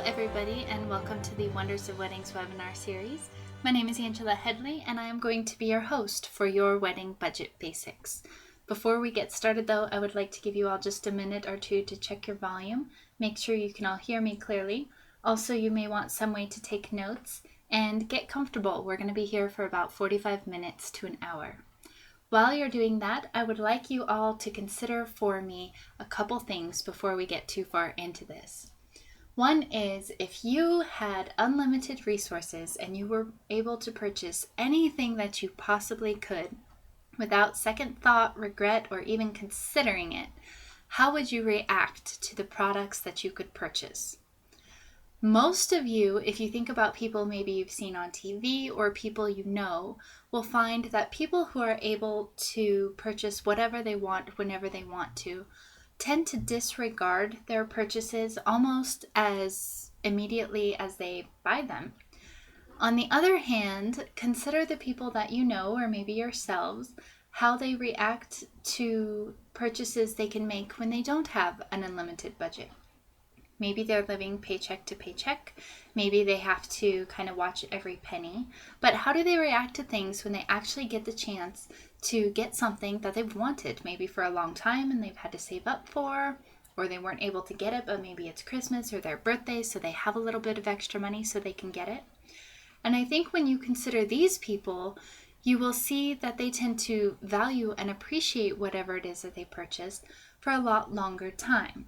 everybody, and welcome to the Wonders of Weddings webinar series. My name is Angela Headley, and I am going to be your host for your wedding budget basics. Before we get started, though, I would like to give you all just a minute or two to check your volume, make sure you can all hear me clearly. Also, you may want some way to take notes, and get comfortable. We're going to be here for about 45 minutes to an hour. While you're doing that, I would like you all to consider for me a couple things before we get too far into this. One is, if you had unlimited resources and you were able to purchase anything that you possibly could without second thought, regret, or even considering it, how would you react to the products that you could purchase? Most of you, if you think about people maybe you've seen on TV or people you know, will find that people who are able to purchase whatever they want whenever they want to tend to disregard their purchases almost as immediately as they buy them. On the other hand, consider the people that you know, or maybe yourselves, how they react to purchases they can make when they don't have an unlimited budget. Maybe they're living paycheck to paycheck. Maybe they have to kind of watch every penny. But how do they react to things when they actually get the chance to get something that they've wanted, maybe for a long time and they've had to save up for, or they weren't able to get it, but maybe it's Christmas or their birthday, so they have a little bit of extra money so they can get it. And I think when you consider these people, you will see that they tend to value and appreciate whatever it is that they purchased for a lot longer time.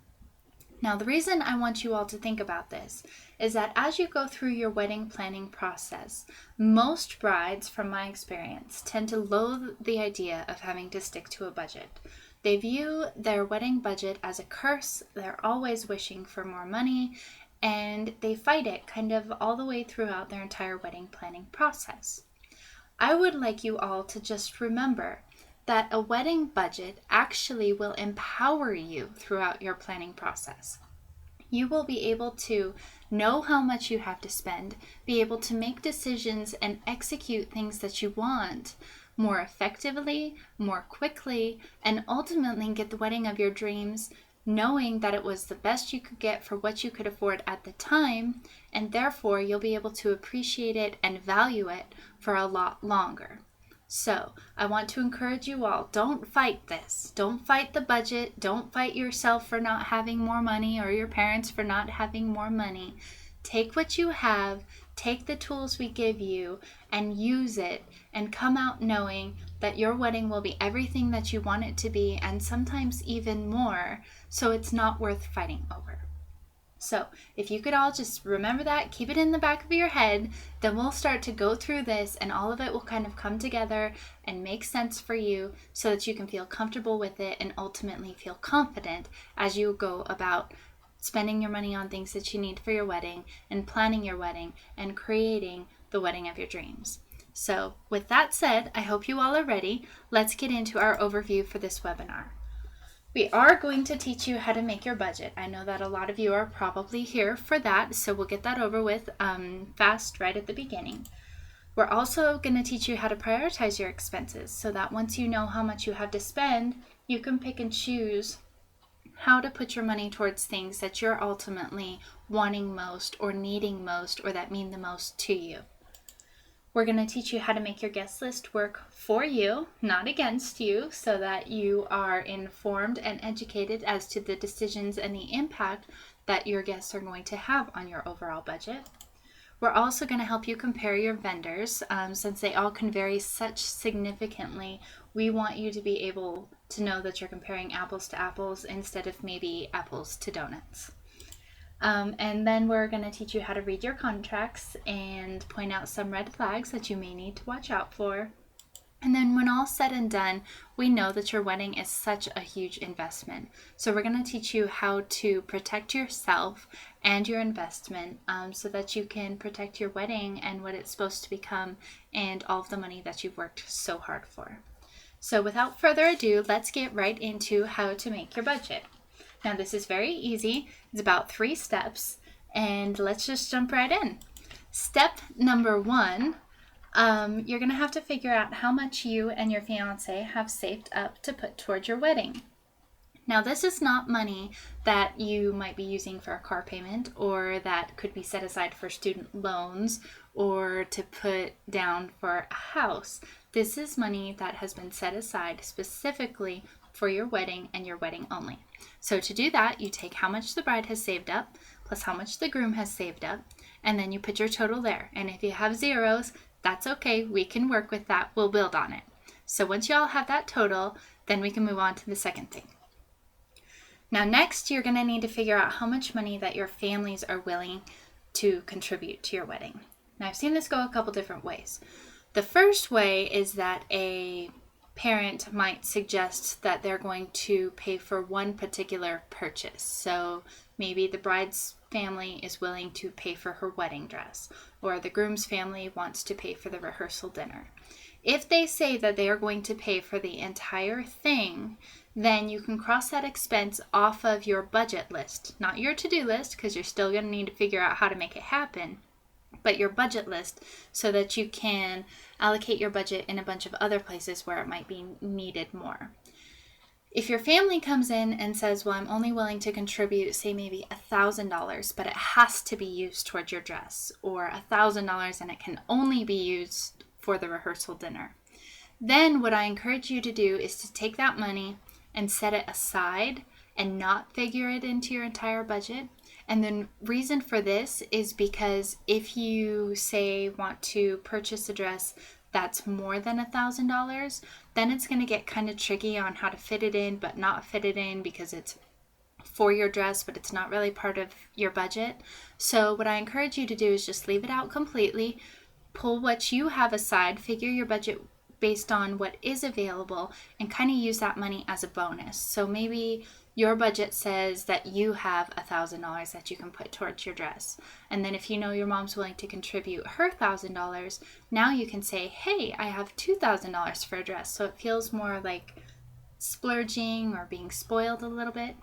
Now, the reason I want you all to think about this is that as you go through your wedding planning process, most brides, from my experience, tend to loathe the idea of having to stick to a budget. They view their wedding budget as a curse. They're always wishing for more money, and they fight it kind of all the way throughout their entire wedding planning process. I would like you all to just remember that a wedding budget actually will empower you throughout your planning process. You will be able to know how much you have to spend, be able to make decisions and execute things that you want more effectively, more quickly, and ultimately get the wedding of your dreams knowing that it was the best you could get for what you could afford at the time, and therefore you'll be able to appreciate it and value it for a lot longer. So I want to encourage you all, don't fight this. Don't fight the budget. Don't fight yourself for not having more money or your parents for not having more money. Take what you have, take the tools we give you, and use it, and come out knowing that your wedding will be everything that you want it to be, and sometimes even more, so it's not worth fighting over. So if you could all just remember that, keep it in the back of your head, then we'll start to go through this and all of it will kind of come together and make sense for you so that you can feel comfortable with it and ultimately feel confident as you go about spending your money on things that you need for your wedding and planning your wedding and creating the wedding of your dreams. So with that said, I hope you all are ready. Let's get into our overview for this webinar. We are going to teach you how to make your budget. I know that a lot of you are probably here for that, so we'll get that over with fast right at the beginning. We're also going to teach you how to prioritize your expenses so that once you know how much you have to spend, you can pick and choose how to put your money towards things that you're ultimately wanting most or needing most or that mean the most to you. We're going to teach you how to make your guest list work for you, not against you, so that you are informed and educated as to the decisions and the impact that your guests are going to have on your overall budget. We're also going to help you compare your vendors. Since they all can vary such significantly, we want you to be able to know that you're comparing apples to apples instead of maybe apples to donuts. And then we're going to teach you how to read your contracts and point out some red flags that you may need to watch out for. And then when all said and done, we know that your wedding is such a huge investment. So we're going to teach you how to protect yourself and your investment so that you can protect your wedding and what it's supposed to become and all of the money that you've worked so hard for. So without further ado, let's get right into how to make your budget. Now this is very easy. It's about 3 steps, and let's just jump right in. Step number 1, you're going to have to figure out how much you and your fiance have saved up to put toward your wedding. Now, this is not money that you might be using for a car payment or that could be set aside for student loans or to put down for a house. This is money that has been set aside specifically for your wedding and your wedding only. So to do that, you take how much the bride has saved up plus how much the groom has saved up, and then you put your total there. And if you have zeros, that's okay. We can work with that. We'll build on it. So once you all have that total, then we can move on to the second thing. Now next, you're going to need to figure out how much money that your families are willing to contribute to your wedding. Now I've seen this go a couple different ways. The first way is that a parent might suggest that they're going to pay for one particular purchase. So maybe the bride's family is willing to pay for her wedding dress, or the groom's family wants to pay for the rehearsal dinner. If they say that they are going to pay for the entire thing, then you can cross that expense off of your budget list. Not your to-do list, because you're still going to need to figure out how to make it happen, but your budget list, so that you can allocate your budget in a bunch of other places where it might be needed more. If your family comes in and says, well, I'm only willing to contribute, say maybe $1,000, but it has to be used towards your dress, or $1,000 and it can only be used for the rehearsal dinner, then what I encourage you to do is to take that money and set it aside and not figure it into your entire budget. And the reason for this is because if you say want to purchase a dress that's more than $1,000, then it's going to get kind of tricky on how to fit it in, but not fit it in because it's for your dress, but it's not really part of your budget. So what I encourage you to do is just leave it out completely, pull what you have aside, figure your budget based on what is available, and kind of use that money as a bonus. So maybe your budget says that you have $1,000 that you can put towards your dress. And then if you know your mom's willing to contribute her $1,000, now you can say, hey, I have $2,000 for a dress. So it feels more like splurging or being spoiled a little bit.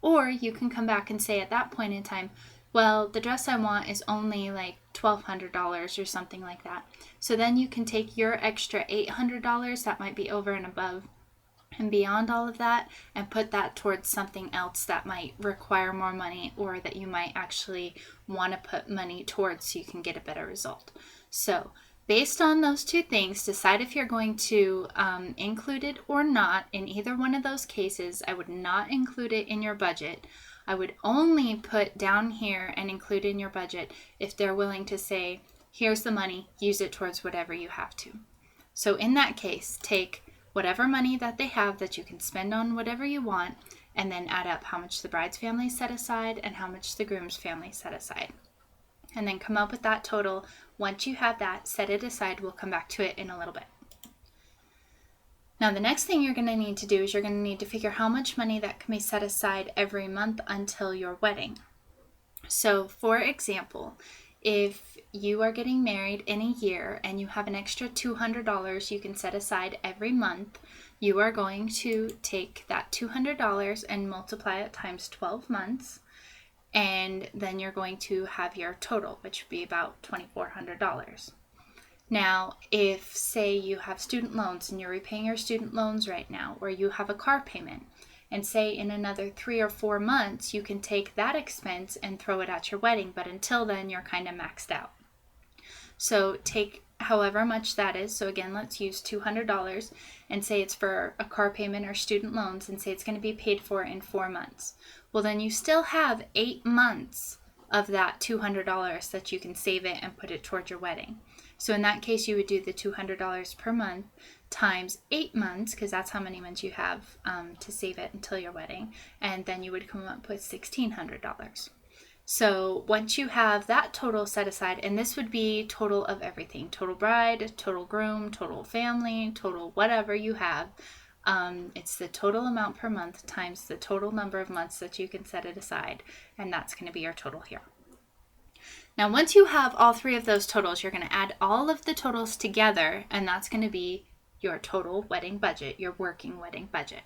Or you can come back and say at that point in time, well, the dress I want is only like $1,200 or something like that. So then you can take your extra $800 that might be over and above and beyond all of that and put that towards something else that might require more money, or that you might actually want to put money towards so you can get a better result. So based on those two things, decide if you're going to include it or not. In either one of those cases, I would not include it in your budget. I would only put down here and include in your budget if they're willing to say, here's the money, use it towards whatever you have to. So in that case, take whatever money that they have that you can spend on whatever you want, and then add up how much the bride's family set aside and how much the groom's family set aside. And then come up with that total. Once you have that, set it aside. We'll come back to it in a little bit. Now, the next thing you're going to need to do is you're going to need to figure how much money that can be set aside every month until your wedding. So, for example, if you are getting married in a year and you have an extra $200 you can set aside every month, you are going to take that $200 and multiply it times 12 months, and then you're going to have your total, which would be about $2,400. Now, if, say, you have student loans and you're repaying your student loans right now, or you have a car payment, and say in another 3 or 4 months, you can take that expense and throw it at your wedding, but until then, you're kind of maxed out. So take however much that is. So again, let's use $200 and say it's for a car payment or student loans, and say it's going to be paid for in 4 months. Well, then you still have 8 months of that $200 that you can save it and put it towards your wedding. So in that case, you would do the $200 per month times 8 months, because that's how many months you have to save it until your wedding. And then you would come up with $1,600. So once you have that total set aside, and this would be total of everything, total bride, total groom, total family, total whatever you have, it's the total amount per month times the total number of months that you can set it aside. And that's going to be your total here. Now, once you have all three of those totals, you're going to add all of the totals together, and that's going to be your total wedding budget, your working wedding budget.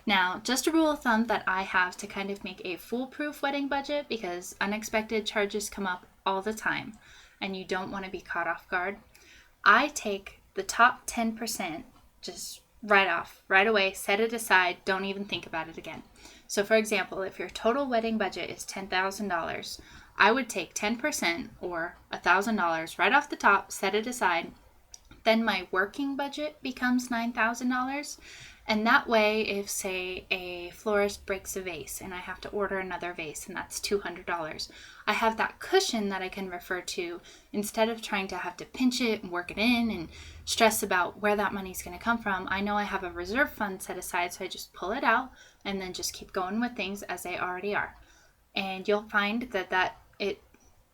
Now, just a rule of thumb that I have to kind of make a foolproof wedding budget, because unexpected charges come up all the time, and you don't want to be caught off guard. I take the top 10%, just right off, right away, set it aside, don't even think about it again. So for example, if your total wedding budget is $10,000, I would take 10% or $1,000 right off the top, set it aside. Then my working budget becomes $9,000. And that way, if say a florist breaks a vase and I have to order another vase and that's $200, I have that cushion that I can refer to instead of trying to have to pinch it and work it in and stress about where that money's going to come from. I know I have a reserve fund set aside, so I just pull it out and then just keep going with things as they already are. And you'll find that it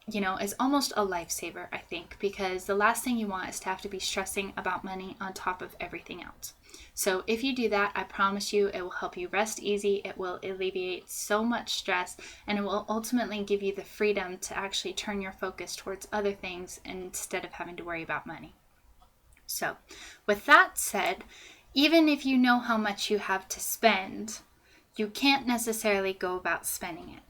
is almost a lifesaver, I think, because the last thing you want is to have to be stressing about money on top of everything else. So if you do that, I promise you it will help you rest easy, it will alleviate so much stress, and it will ultimately give you the freedom to actually turn your focus towards other things instead of having to worry about money. So with that said, even if you know how much you have to spend, you can't necessarily go about spending it.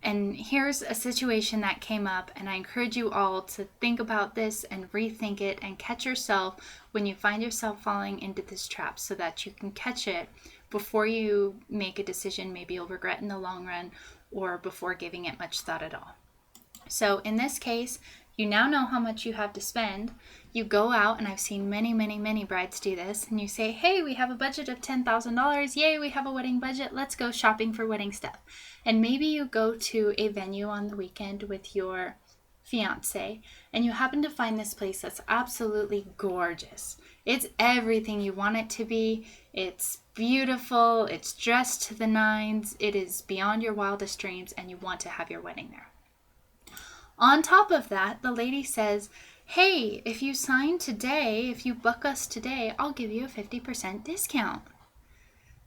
And here's a situation that came up, and I encourage you all to think about this and rethink it and catch yourself when you find yourself falling into this trap so that you can catch it before you make a decision maybe you'll regret in the long run or before giving it much thought at all. So in this case, you now know how much you have to spend. You go out, and I've seen many, many, many brides do this, and you say, hey, we have a budget of $10,000. Yay, we have a wedding budget. Let's go shopping for wedding stuff. And maybe you go to a venue on the weekend with your fiance, and you happen to find this place that's absolutely gorgeous. It's everything you want it to be. It's beautiful. It's dressed to the nines. It is beyond your wildest dreams, and you want to have your wedding there. On top of that, the lady says, hey, if you sign today, if you book us today, I'll give you a 50% discount.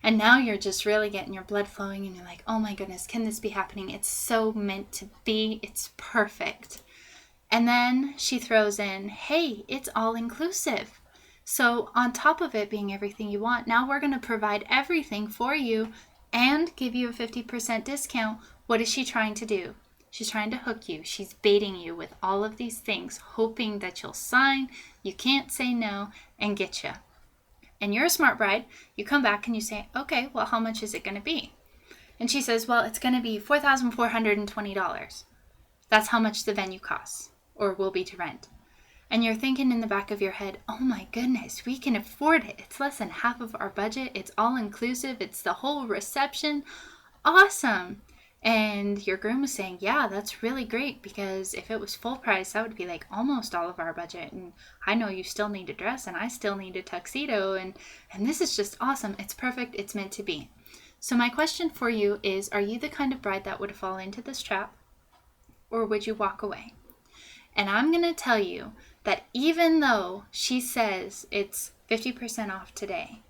And now you're just really getting your blood flowing and you're like, oh my goodness, can this be happening? It's so meant to be. It's perfect. And then she throws in, hey, it's all inclusive. So on top of it being everything you want, now we're going to provide everything for you and give you a 50% discount. What is she trying to do? She's trying to hook you. She's baiting you with all of these things, hoping that you'll sign, you can't say no, and get you. And you're a smart bride. You come back and you say, okay, well, how much is it going to be? And she says, well, it's going to be $4,420. That's how much the venue costs or will be to rent. And you're thinking in the back of your head, oh my goodness, we can afford it. It's less than half of our budget. It's all inclusive. It's the whole reception. Awesome. And your groom was saying, yeah, that's really great, because if it was full price, that would be like almost all of our budget. And I know you still need a dress and I still need a tuxedo. And this is just awesome. It's perfect. It's meant to be. So my question for you is, are you the kind of bride that would fall into this trap, or would you walk away? And I'm going to tell you that even though she says it's 50% off today,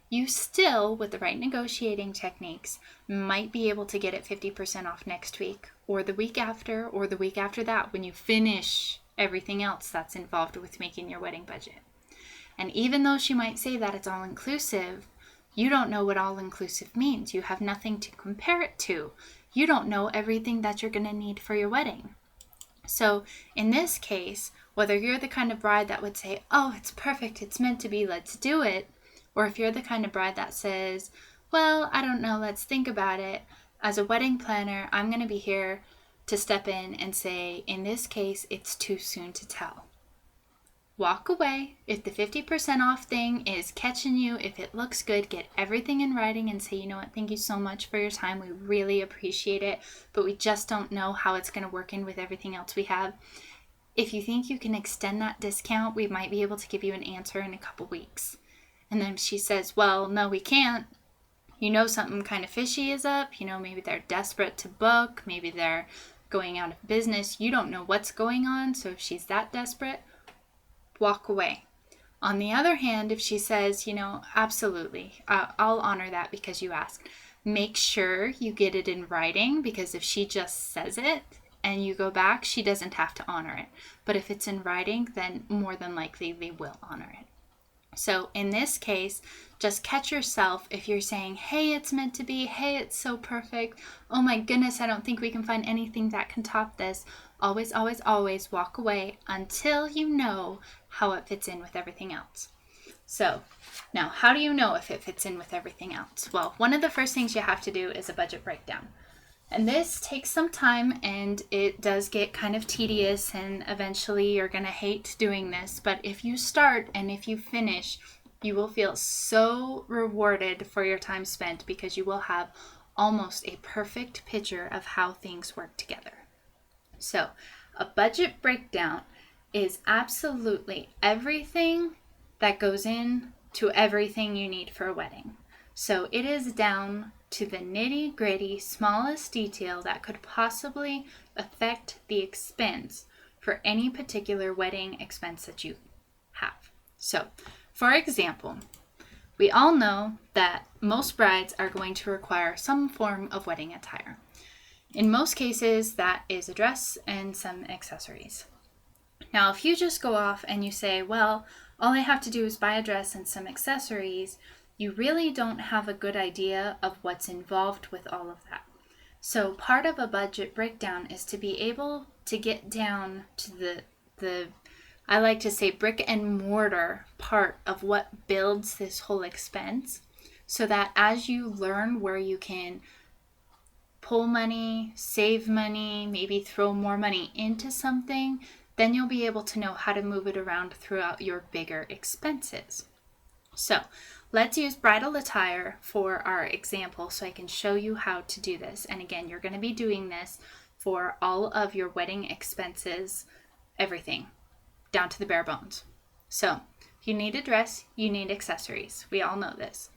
you still, with the right negotiating techniques, might be able to get it 50% off next week, or the week after, or the week after that, when you finish everything else that's involved with making your wedding budget. And even though she might say that it's all inclusive, you don't know what all inclusive means. You have nothing to compare it to. You don't know everything that you're going to need for your wedding. So in this case, whether you're the kind of bride that would say, oh, it's perfect, it's meant to be, let's do it, or if you're the kind of bride that says, well, I don't know, let's think about it. As a wedding planner, I'm going to be here to step in and say, in this case, it's too soon to tell. Walk away. If the 50% off thing is catching you, if it looks good, get everything in writing and say, you know what, thank you so much for your time. We really appreciate it, but we just don't know how it's going to work in with everything else we have. If you think you can extend that discount, we might be able to give you an answer in a couple weeks. And then she says, well, no, we can't. You know, something kind of fishy is up. You know, maybe they're desperate to book. Maybe they're going out of business. You don't know what's going on. So if she's that desperate, walk away. On the other hand, if she says, you know, absolutely, I'll honor that because you asked. Make sure you get it in writing, because if she just says it and you go back, she doesn't have to honor it. But if it's in writing, then more than likely they will honor it. So in this case, just catch yourself if you're saying, hey, it's meant to be, hey, it's so perfect, oh my goodness, I don't think we can find anything that can top this. Always, always, always walk away until you know how it fits in with everything else. So now, how do you know if it fits in with everything else? Well, one of the first things you have to do is a budget breakdown. And this takes some time, and it does get kind of tedious, and eventually you're going to hate doing this. But if you start and if you finish, you will feel so rewarded for your time spent, because you will have almost a perfect picture of how things work together. So a budget breakdown is absolutely everything that goes in to everything you need for a wedding. So it is down to the nitty-gritty, smallest detail that could possibly affect the expense for any particular wedding expense that you have. So, for example, we all know that most brides are going to require some form of wedding attire. In most cases, that is a dress and some accessories. Now, if you just go off and you say, well, all I have to do is buy a dress and some accessories, you really don't have a good idea of what's involved with all of that. So part of a budget breakdown is to be able to get down to the I like to say brick and mortar part of what builds this whole expense, so that as you learn where you can pull money, save money, maybe throw more money into something, then you'll be able to know how to move it around throughout your bigger expenses. So let's use bridal attire for our example so I can show you how to do this. And again, you're going to be doing this for all of your wedding expenses, everything, down to the bare bones. So you need a dress, you need accessories. We all know this.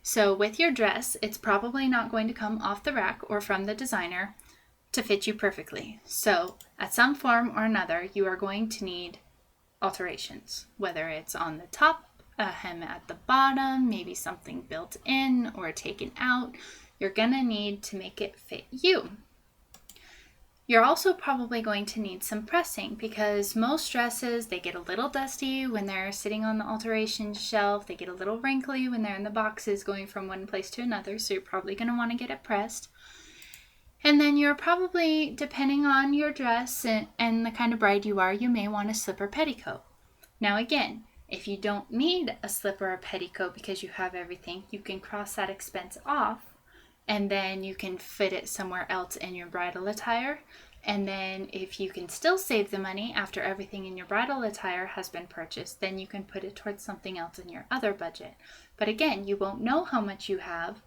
So with your dress, it's probably not going to come off the rack or from the designer to fit you perfectly. So at some form or another, you are going to need alterations, whether it's on the top, a hem at the bottom, maybe something built in or taken out. You're gonna need to make it fit you. You're also probably going to need some pressing, because most dresses, they get a little dusty when they're sitting on the alteration shelf. They get a little wrinkly when they're in the boxes going from one place to another. So you're probably going to want to get it pressed. And then you're probably, depending on your dress and the kind of bride you are, you may want a slip or petticoat. Now again, if you don't need a slip or a petticoat because you have everything, you can cross that expense off, and then you can fit it somewhere else in your bridal attire. And then if you can still save the money after everything in your bridal attire has been purchased, then you can put it towards something else in your other budget. But again, you won't know how much you have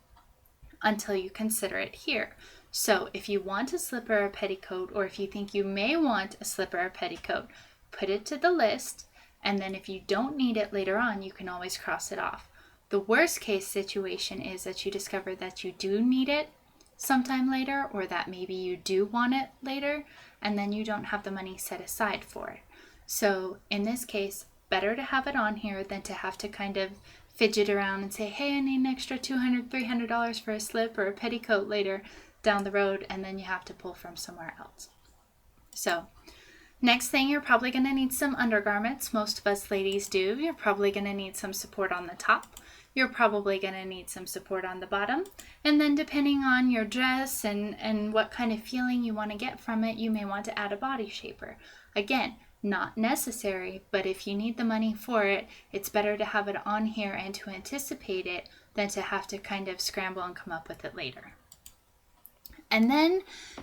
until you consider it here. So if you want a slip or a petticoat, or if you think you may want a slip or a petticoat, put it to the list. And then if you don't need it later on, you can always cross it off. The worst case situation is that you discover that you do need it sometime later, or that maybe you do want it later, and then you don't have the money set aside for it. So in this case, better to have it on here than to have to kind of fidget around and say, hey, I need an extra $200, $300 for a slip or a petticoat later down the road, and then you have to pull from somewhere else. So next thing, you're probably going to need some undergarments. Most of us ladies do. You're probably going to need some support on the top. You're probably going to need some support on the bottom. And then depending on your dress and what kind of feeling you want to get from it, you may want to add a body shaper. Again, not necessary, but if you need the money for it, it's better to have it on here and to anticipate it than to have to kind of scramble and come up with it later. And then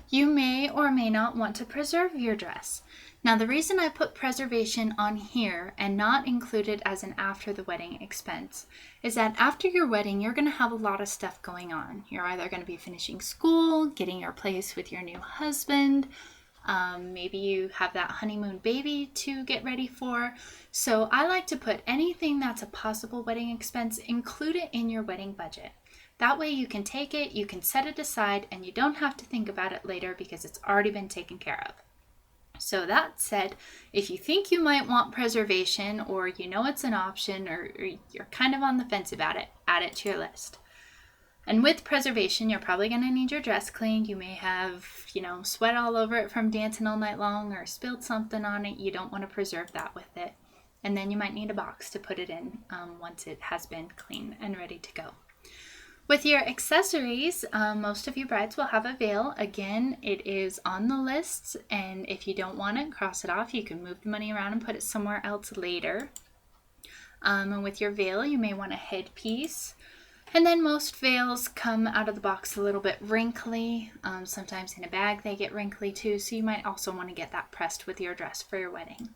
you may or may not want to preserve your dress. Now, the reason I put preservation on here and not included as an after the wedding expense is that after your wedding, you're going to have a lot of stuff going on. You're either going to be finishing school, getting your place with your new husband, maybe you have that honeymoon baby to get ready for. So I like to put anything that's a possible wedding expense, include it in your wedding budget. That way you can take it, you can set it aside, and you don't have to think about it later because it's already been taken care of. So that said, if you think you might want preservation, or you know it's an option, or you're kind of on the fence about it, add it to your list. And with preservation, you're probably going to need your dress cleaned. You may have, sweat all over it from dancing all night long, or spilled something on it. You don't want to preserve that with it. And then you might need a box to put it in once it has been clean and ready to go. With your accessories, most of you brides will have a veil. Again, it is on the list, and if you don't want it, cross it off. You can move the money around and put it somewhere else later. And with your veil, you may want a headpiece. And then most veils come out of the box a little bit wrinkly. Sometimes in a bag they get wrinkly too, so you might also want to get that pressed with your dress for your wedding.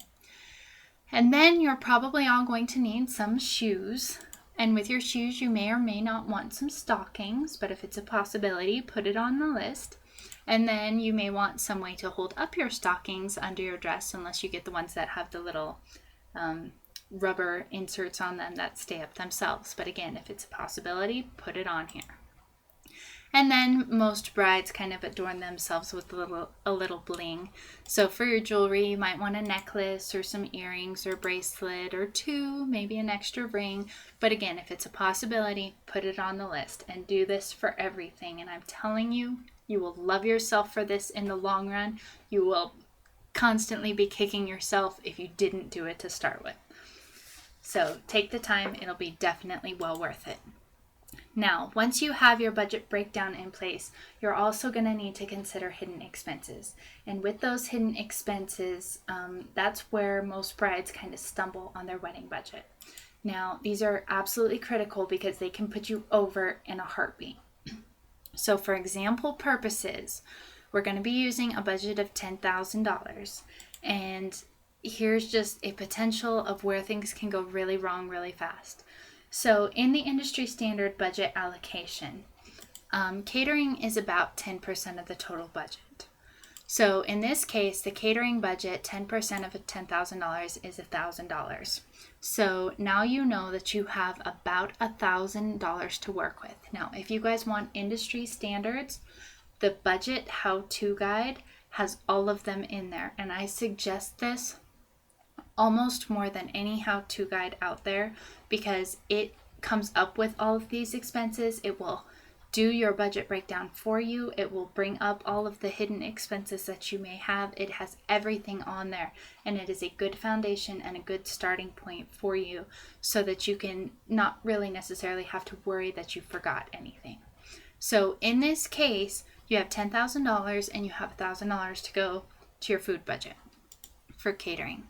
And then you're probably all going to need some shoes. And with your shoes, you may or may not want some stockings, but if it's a possibility, put it on the list. And then you may want some way to hold up your stockings under your dress, unless you get the ones that have the little rubber inserts on them that stay up themselves. But again, if it's a possibility, put it on here. And then most brides kind of adorn themselves with a little bling. So for your jewelry, you might want a necklace or some earrings or bracelet or two, maybe an extra ring. But again, if it's a possibility, put it on the list and do this for everything. And I'm telling you, you will love yourself for this in the long run. You will constantly be kicking yourself if you didn't do it to start with. So take the time. It'll be definitely well worth it. Now, once you have your budget breakdown in place, you're also going to need to consider hidden expenses. And with those hidden expenses, that's where most brides kind of stumble on their wedding budget. Now, these are absolutely critical because they can put you over in a heartbeat. So for example purposes, we're going to be using a budget of $10,000. And here's just a potential of where things can go really wrong really fast. So in the industry standard budget allocation, catering is about 10% of the total budget. So in this case, the catering budget, 10% of $10,000 is $1,000. So now you know that you have about $1,000 to work with. Now, if you guys want industry standards, the budget how-to guide has all of them in there. And I suggest this almost more than any how-to guide out there because it comes up with all of these expenses. It will do your budget breakdown for you. It will bring up all of the hidden expenses that you may have. It has everything on there, and it is a good foundation and a good starting point for you so that you can not really necessarily have to worry that you forgot anything. So in this case, you have $10,000 and you have $1,000 to go to your food budget for catering.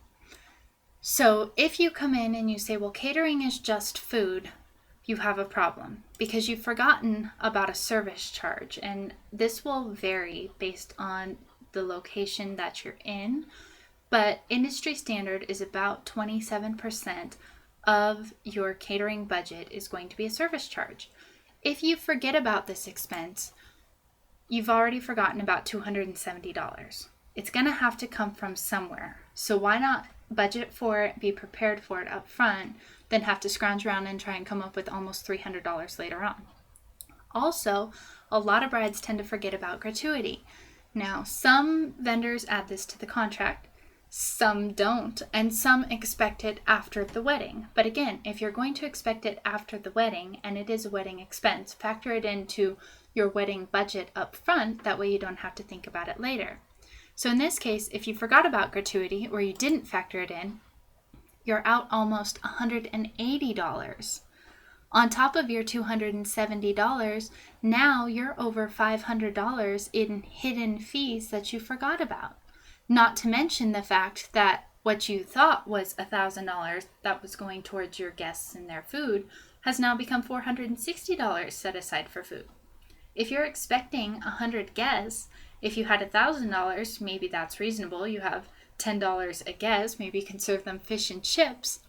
So if you come in and you say, well, catering is just food, you have a problem because you've forgotten about a service charge. And this will vary based on the location that you're in. But industry standard is about 27% of your catering budget is going to be a service charge. If you forget about this expense, you've already forgotten about $270. It's going to have to come from somewhere. So why not budget for it, be prepared for it up front, then have to scrounge around and try and come up with almost $300 later on. Also, a lot of brides tend to forget about gratuity. Now, some vendors add this to the contract, some don't, and some expect it after the wedding. But again, if you're going to expect it after the wedding and it is a wedding expense, factor it into your wedding budget up front. That way you don't have to think about it later. So in this case, if you forgot about gratuity or you didn't factor it in, you're out almost $180. On top of your $270, now you're over $500 in hidden fees that you forgot about. Not to mention the fact that what you thought was $1,000 that was going towards your guests and their food has now become $460 set aside for food. If you're expecting 100 guests, if you had $1,000, maybe that's reasonable. You have $10 a guest, maybe you can serve them fish and chips.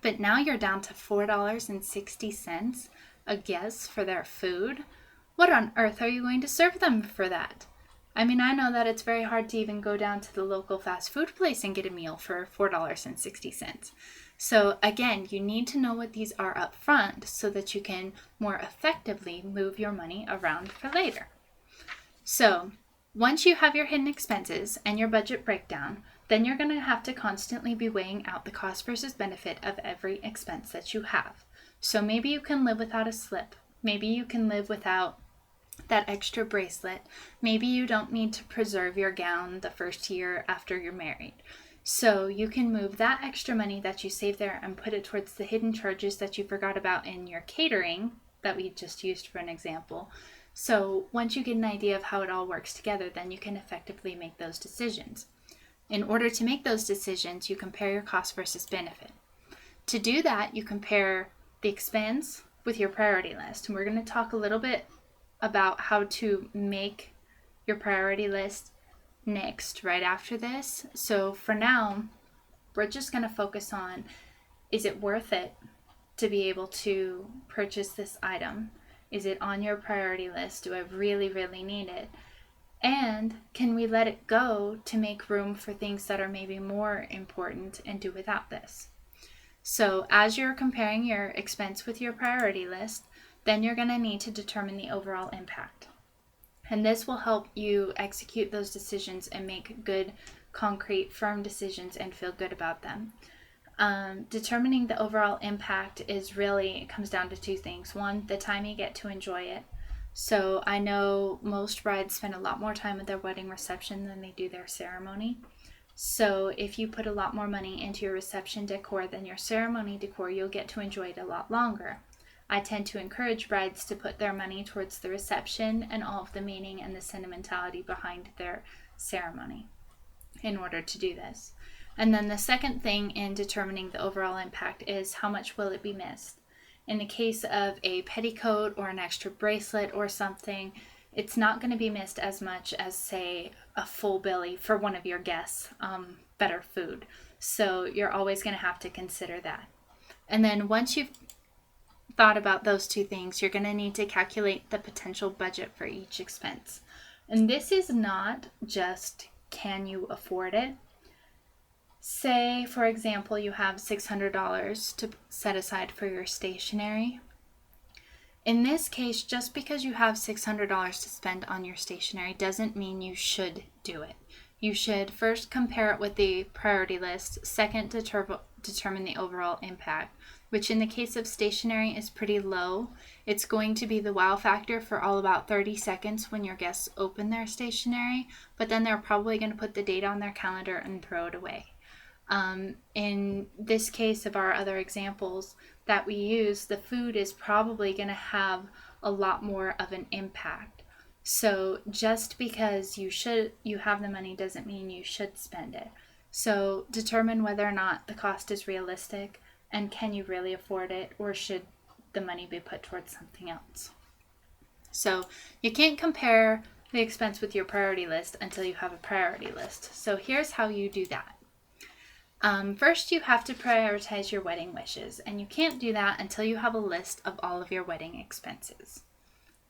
But now you're down to $4.60 a guest for their food. What on earth are you going to serve them for that? I mean, I know that it's very hard to even go down to the local fast food place and get a meal for $4.60. So again, you need to know what these are up front so that you can more effectively move your money around for later. So once you have your hidden expenses and your budget breakdown, then you're going to have to constantly be weighing out the cost versus benefit of every expense that you have. So maybe you can live without a slip. Maybe you can live without that extra bracelet. Maybe you don't need to preserve your gown the first year after you're married. So you can move that extra money that you save there and put it towards the hidden charges that you forgot about in your catering that we just used for an example. So once you get an idea of how it all works together, then you can effectively make those decisions. In order to make those decisions, you compare your cost versus benefit. to do that, you compare the expense with your priority list. And we're going to talk a little bit about how to make your priority list next, right after this. So for now, we're just going to focus on, is it worth it to be able to purchase this item? Is it on your priority list? Do I really, really need it? And can we let it go to make room for things that are maybe more important and do without this? So as you're comparing your expense with your priority list, then you're going to need to determine the overall impact. And this will help you execute those decisions and make good, concrete, firm decisions and feel good about them. Determining the overall impact comes down to two things. One, the time you get to enjoy it. So I know most brides spend a lot more time at their wedding reception than they do their ceremony. So if you put a lot more money into your reception decor than your ceremony decor, you'll get to enjoy it a lot longer. I tend to encourage brides to put their money towards the reception and all of the meaning and the sentimentality behind their ceremony in order to do this. And then the second thing in determining the overall impact is how much will it be missed. In the case of a petticoat or an extra bracelet or something, it's not going to be missed as much as, say, a full belly for one of your guests, better food. So you're always going to have to consider that. And then once you've thought about those two things, you're going to need to calculate the potential budget for each expense. And this is not just, can you afford it? Say, for example, you have $600 to set aside for your stationery. In this case, just because you have $600 to spend on your stationery doesn't mean you should do it. You should first compare it with the priority list, second determine the overall impact, which in the case of stationery is pretty low. It's going to be the wow factor for all about 30 seconds when your guests open their stationery, but then they're probably going to put the date on their calendar and throw it away. In this case of our other examples that we use, the food is probably going to have a lot more of an impact. So just because you have the money doesn't mean you should spend it. So determine whether or not the cost is realistic and can you really afford it, or should the money be put towards something else. So you can't compare the expense with your priority list until you have a priority list. So here's how you do that. First, you have to prioritize your wedding wishes, and you can't do that until you have a list of all of your wedding expenses.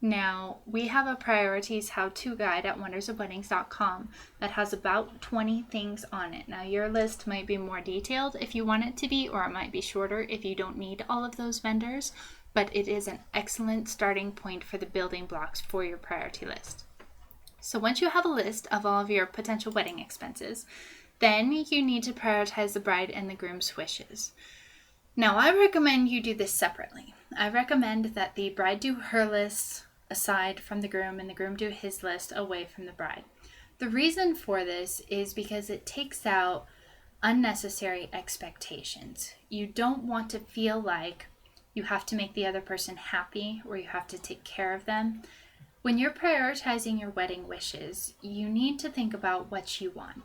Now, we have a priorities how-to guide at wondersofweddings.com that has about 20 things on it. Now, your list might be more detailed if you want it to be, or it might be shorter if you don't need all of those vendors, but it is an excellent starting point for the building blocks for your priority list. So once you have a list of all of your potential wedding expenses, then you need to prioritize the bride and the groom's wishes. Now, I recommend you do this separately. I recommend that the bride do her list aside from the groom and the groom do his list away from the bride. The reason for this is because it takes out unnecessary expectations. You don't want to feel like you have to make the other person happy or you have to take care of them. When you're prioritizing your wedding wishes, you need to think about what you want.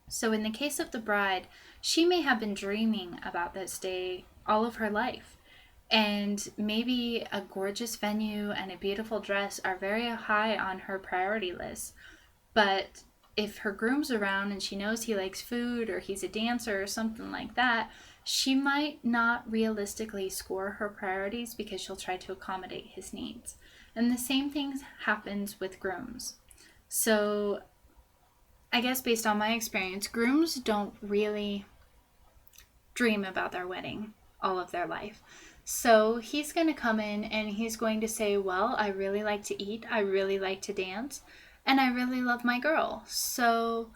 So in the case of the bride, she may have been dreaming about this day all of her life. And maybe a gorgeous venue and a beautiful dress are very high on her priority list. But if her groom's around and she knows he likes food or he's a dancer or something like that, she might not realistically score her priorities because she'll try to accommodate his needs. And the same thing happens with grooms. So I guess based on my experience, grooms don't really dream about their wedding all of their life. So he's going to come in and he's going to say, well, I really like to eat, I really like to dance, and I really love my girl. So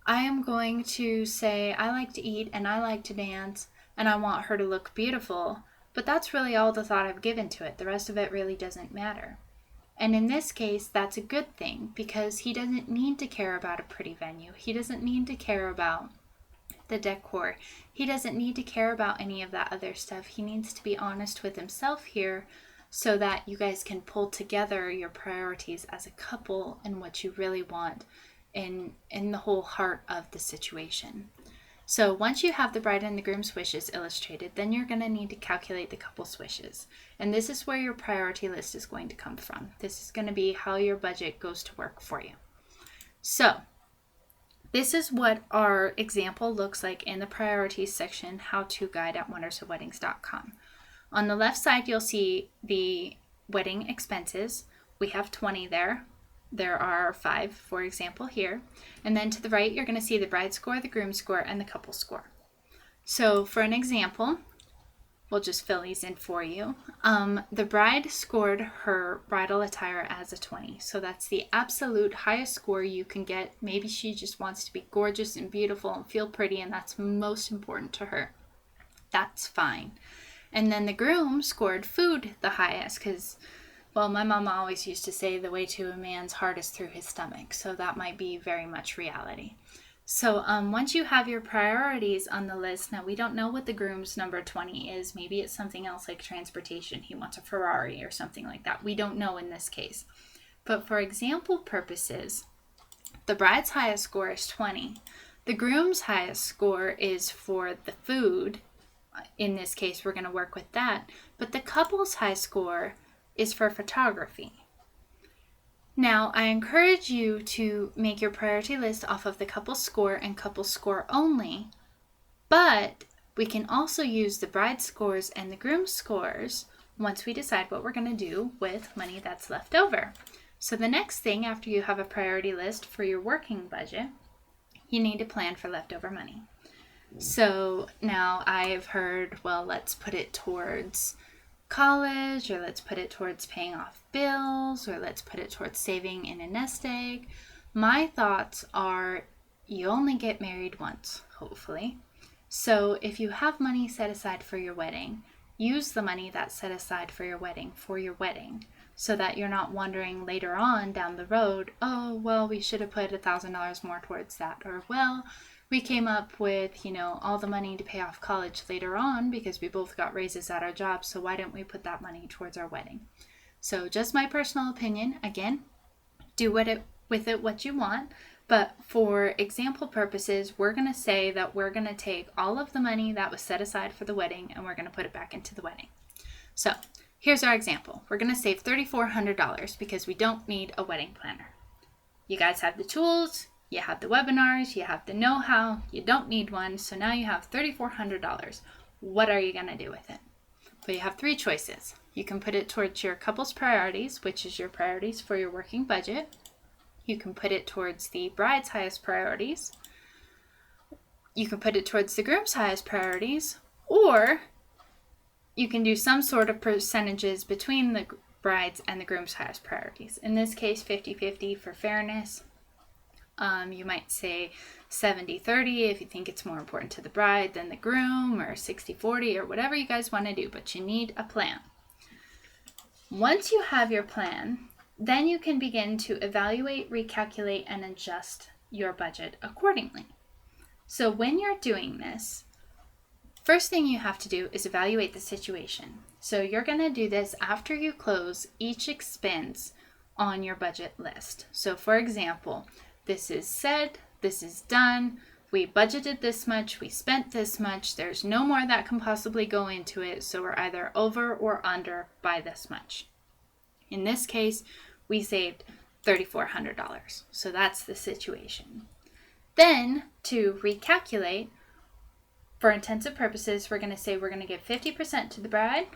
I am going to say I like to eat and I like to dance and I want her to look beautiful, but that's really all the thought I've given to it. The rest of it really doesn't matter. And in this case, that's a good thing because he doesn't need to care about a pretty venue. He doesn't need to care about the decor. He doesn't need to care about any of that other stuff. He needs to be honest with himself here so that you guys can pull together your priorities as a couple and what you really want in the whole heart of the situation. So once you have the bride and the groom's wishes illustrated, then you're going to need to calculate the couple's wishes. And this is where your priority list is going to come from. This is going to be how your budget goes to work for you. So this is what our example looks like in the priorities section, how-to guide at wondersofweddings.com. On the left side, you'll see the wedding expenses. We have 20 there. There are 5, for example, here. And then to the right, you're going to see the bride score, the groom score, and the couple score. So for an example, we'll just fill these in for you. The bride scored her bridal attire as a 20. So that's the absolute highest score you can get. Maybe she just wants to be gorgeous and beautiful and feel pretty, and that's most important to her. That's fine. And then the groom scored food the highest because, well, my mama always used to say the way to a man's heart is through his stomach. So that might be very much reality. So once you have your priorities on the list, now we don't know what the groom's number 20 is. Maybe it's something else like transportation. He wants a Ferrari or something like that. We don't know in this case. But for example purposes, the bride's highest score is 20. The groom's highest score is for the food. In this case, we're going to work with that. But the couple's high score is for photography. Now, I encourage you to make your priority list off of the couple score and couple score only, but we can also use the bride scores and the groom scores once we decide what we're going to do with money that's left over. So the next thing after you have a priority list for your working budget, you need to plan for leftover money. So now I've heard, well, let's put it towards college, or let's put it towards paying off bills, or let's put it towards saving in a nest egg. My thoughts are you only get married once, hopefully. So if you have money set aside for your wedding, use the money that's set aside for your wedding so that you're not wondering later on down the road, oh, well, we should have put $1,000 more towards that, or well, we came up with, all the money to pay off college later on because we both got raises at our jobs, so why didn't we put that money towards our wedding? So just my personal opinion. Again, do with it what you want. But for example purposes, we're going to say that we're going to take all of the money that was set aside for the wedding and we're going to put it back into the wedding. So here's our example. We're going to save $3,400 because we don't need a wedding planner. You guys have the tools. You have the webinars, you have the know-how, you don't need one, so now you have $3,400. What are you going to do with it? Well, you have 3 choices. You can put it towards your couple's priorities, which is your priorities for your working budget. You can put it towards the bride's highest priorities. You can put it towards the groom's highest priorities, or you can do some sort of percentages between the bride's and the groom's highest priorities. In this case, 50-50 for fairness. You might say 70-30 if you think it's more important to the bride than the groom, or 60-40, or whatever you guys want to do, but you need a plan. Once you have your plan, then you can begin to evaluate, recalculate, and adjust your budget accordingly. So when you're doing this, first thing you have to do is evaluate the situation. So you're going to do this after you close each expense on your budget list. So for example, this is said, this is done, we budgeted this much, we spent this much, there's no more that can possibly go into it, so we're either over or under by this much. In this case, we saved $3,400, so that's the situation. Then, to recalculate, for intensive purposes, we're going to say we're going to give 50% to the bride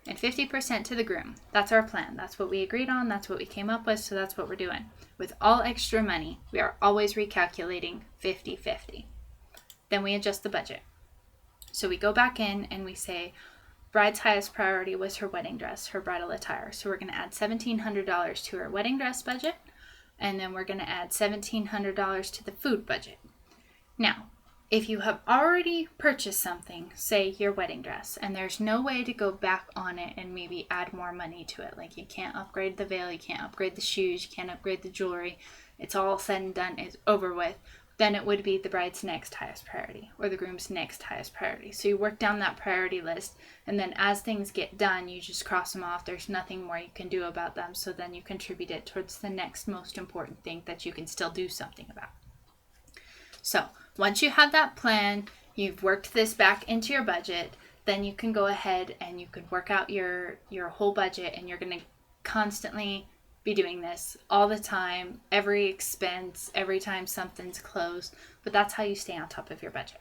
and 50% to the groom. That's our plan. That's what we agreed on. That's what we came up with. So that's what we're doing. With all extra money, we are always recalculating 50-50. Then we adjust the budget. So we go back in and we say, bride's highest priority was her wedding dress, her bridal attire. So we're going to add $1,700 to her wedding dress budget. And then we're going to add $1,700 to the food budget. Now, if you have already purchased something, say your wedding dress, and there's no way to go back on it and maybe add more money to it, like you can't upgrade the veil, you can't upgrade the shoes, you can't upgrade the jewelry, it's all said and done, it's over with, then it would be the bride's next highest priority or the groom's next highest priority. So you work down that priority list, and then as things get done, you just cross them off. There's nothing more you can do about them, so then you contribute it towards the next most important thing that you can still do something about. So once you have that plan, you've worked this back into your budget, then you can go ahead and you can work out your whole budget, and you're going to constantly be doing this all the time, every expense, every time something's closed. But that's how you stay on top of your budget.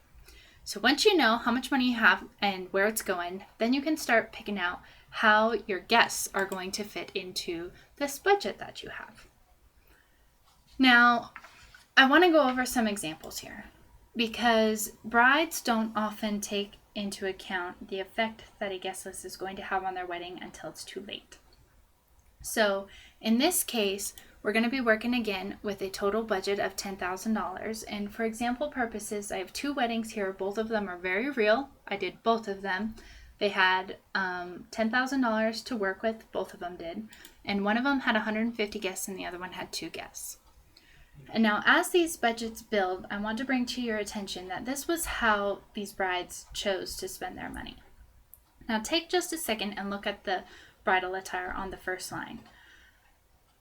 So once you know how much money you have and where it's going, then you can start picking out how your guests are going to fit into this budget that you have. Now, I want to go over some examples here, because brides don't often take into account the effect that a guest list is going to have on their wedding until it's too late. So in this case, we're going to be working again with a total budget of $10,000. And for example purposes, I have 2 weddings here. Both of them are very real. I did both of them. They had $10,000 to work with. Both of them did. And one of them had 150 guests and the other one had 2 guests. And now as these budgets build, I want to bring to your attention that this was how these brides chose to spend their money. Now take just a second and look at the bridal attire on the first line.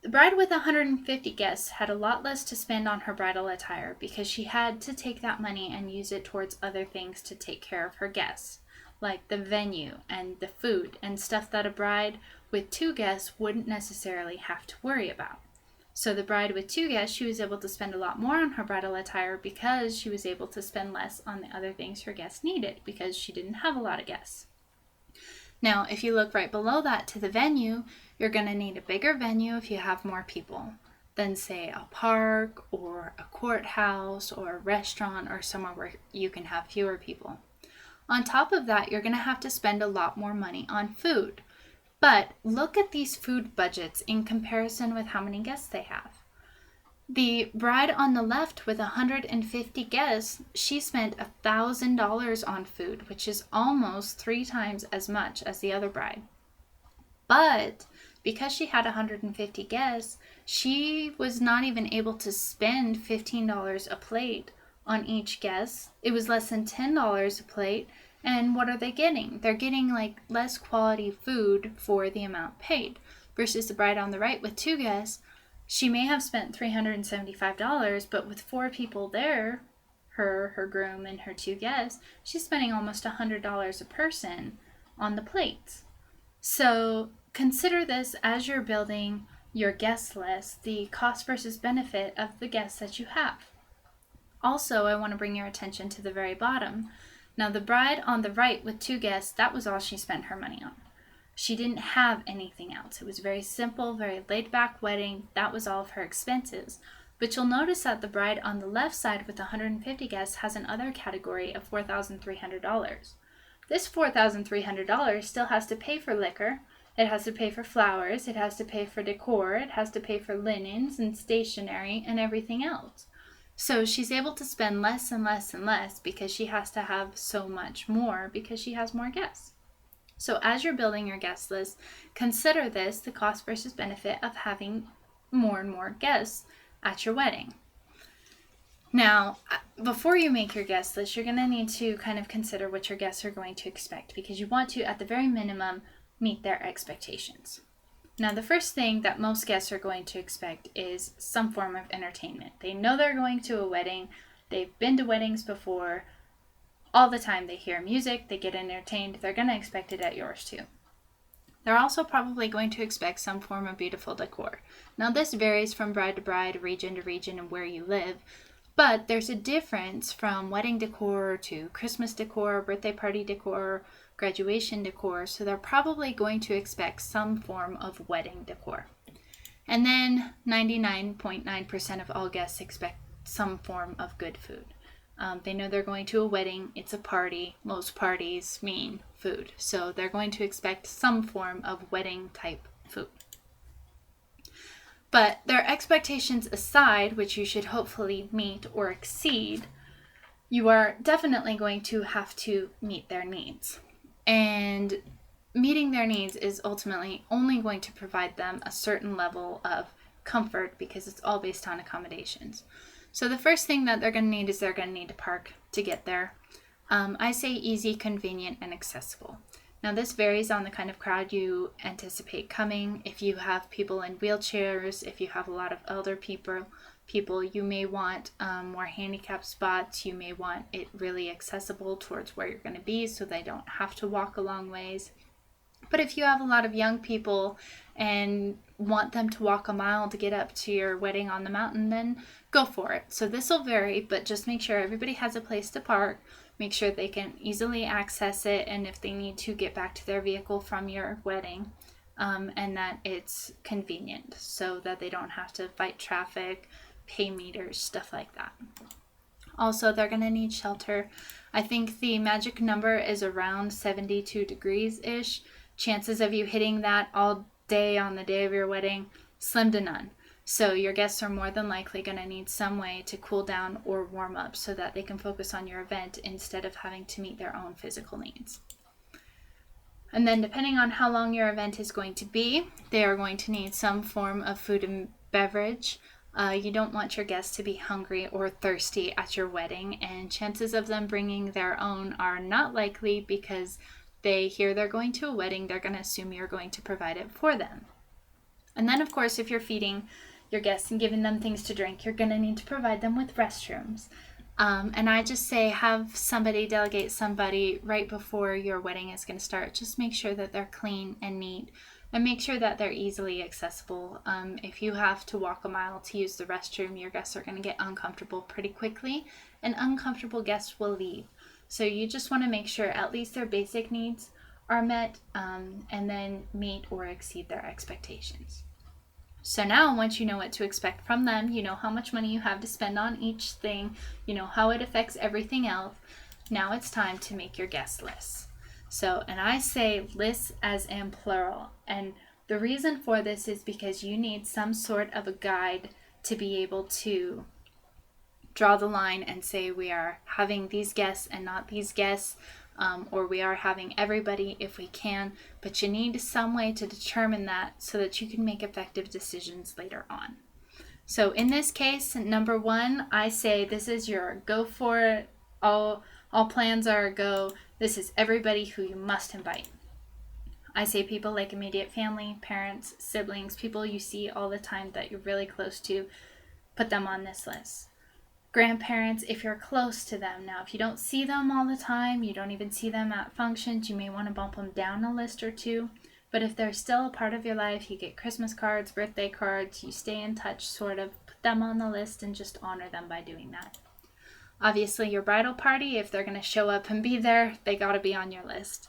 The bride with 150 guests had a lot less to spend on her bridal attire because she had to take that money and use it towards other things to take care of her guests, like the venue and the food and stuff that a bride with 2 guests wouldn't necessarily have to worry about. So the bride with 2 guests, she was able to spend a lot more on her bridal attire because she was able to spend less on the other things her guests needed because she didn't have a lot of guests. Now, if you look right below that to the venue, you're going to need a bigger venue if you have more people than, say, a park or a courthouse or a restaurant or somewhere where you can have fewer people. On top of that, you're going to have to spend a lot more money on food. But look at these food budgets in comparison with how many guests they have. The bride on the left with 150 guests, she spent $1,000 on food, which is almost 3 times as much as the other bride. But because she had 150 guests, she was not even able to spend $15 a plate on each guest. It was less than $10 a plate. And what are they getting? They're getting like less quality food for the amount paid. Versus the bride on the right with 2 guests, she may have spent $375, but with 4 people there, her groom and her 2 guests, she's spending almost $100 a person on the plates. So consider this as you're building your guest list, the cost versus benefit of the guests that you have. Also, I want to bring your attention to the very bottom. Now, the bride on the right with 2 guests, that was all she spent her money on. She didn't have anything else. It was a very simple, very laid-back wedding. That was all of her expenses. But you'll notice that the bride on the left side with 150 guests has another category of $4,300. This $4,300 still has to pay for liquor. It has to pay for flowers. It has to pay for decor. It has to pay for linens and stationery and everything else. So she's able to spend less and less and less because she has to have so much more because she has more guests. So as you're building your guest list, consider this, the cost versus benefit of having more and more guests at your wedding. Now, before you make your guest list, you're going to need to kind of consider what your guests are going to expect because you want to, at the very minimum, meet their expectations. Now, the first thing that most guests are going to expect is some form of entertainment. They know they're going to a wedding. They've been to weddings before. All the time they hear music, they get entertained. They're going to expect it at yours too. They're also probably going to expect some form of beautiful decor. Now, this varies from bride to bride, region to region, and where you live. But there's a difference from wedding decor to Christmas decor, birthday party decor, graduation decor, so they're probably going to expect some form of wedding decor. And then 99.9% of all guests expect some form of good food. They know they're going to a wedding, it's a party, most parties mean food, so they're going to expect some form of wedding type food. But their expectations aside, which you should hopefully meet or exceed, you are definitely going to have to meet their needs. And meeting their needs is ultimately only going to provide them a certain level of comfort because it's all based on accommodations. So the first thing that they're going to need is they're going to need to park to get there. I say easy, convenient, and accessible. Now this varies on the kind of crowd you anticipate coming. If you have people in wheelchairs, if you have a lot of elder people, people. You may want more handicap spots. You may want it really accessible towards where you're going to be so they don't have to walk a long ways. But if you have a lot of young people and want them to walk a mile to get up to your wedding on the mountain, then go for it. So this will vary, but just make sure everybody has a place to park. Make sure they can easily access it, and if they need to, get back to their vehicle from your wedding, and that it's convenient so that they don't have to fight traffic, pay meters, stuff like that. Also, they're going to need shelter. I think the magic number is around 72 degrees-ish. Chances of you hitting that all day on the day of your wedding, slim to none. So your guests are more than likely going to need some way to cool down or warm up so that they can focus on your event instead of having to meet their own physical needs. And then depending on how long your event is going to be, they are going to need some form of food and beverage. You don't want your guests to be hungry or thirsty at your wedding, and chances of them bringing their own are not likely because they hear they're going to a wedding, they're going to assume you're going to provide it for them. And then, of course, if you're feeding your guests and giving them things to drink, you're going to need to provide them with restrooms. And I just say have somebody delegate somebody right before your wedding is going to start. Just make sure that they're clean and neat, and make sure that they're easily accessible. If you have to walk a mile to use the restroom, your guests are going to get uncomfortable pretty quickly, and uncomfortable guests will leave. So you just want to make sure at least their basic needs are met, and then meet or exceed their expectations. So now, once you know what to expect from them, you know how much money you have to spend on each thing, you know how it affects everything else, now it's time to make your guest lists. So, and I say lists as in plural. And the reason for this is because you need some sort of a guide to be able to draw the line and say we are having these guests and not these guests, or we are having everybody if we can, but you need some way to determine that so that you can make effective decisions later on. So in this case, number one, I say this is your go for it. All plans are a go. This is everybody who you must invite. I say people like immediate family, parents, siblings, people you see all the time that you're really close to, put them on this list. Grandparents, if you're close to them. Now, if you don't see them all the time, you don't even see them at functions, you may want to bump them down a list or two. But if they're still a part of your life, you get Christmas cards, birthday cards, you stay in touch, sort of, put them on the list and just honor them by doing that. Obviously, your bridal party, if they're going to show up and be there, they got to be on your list.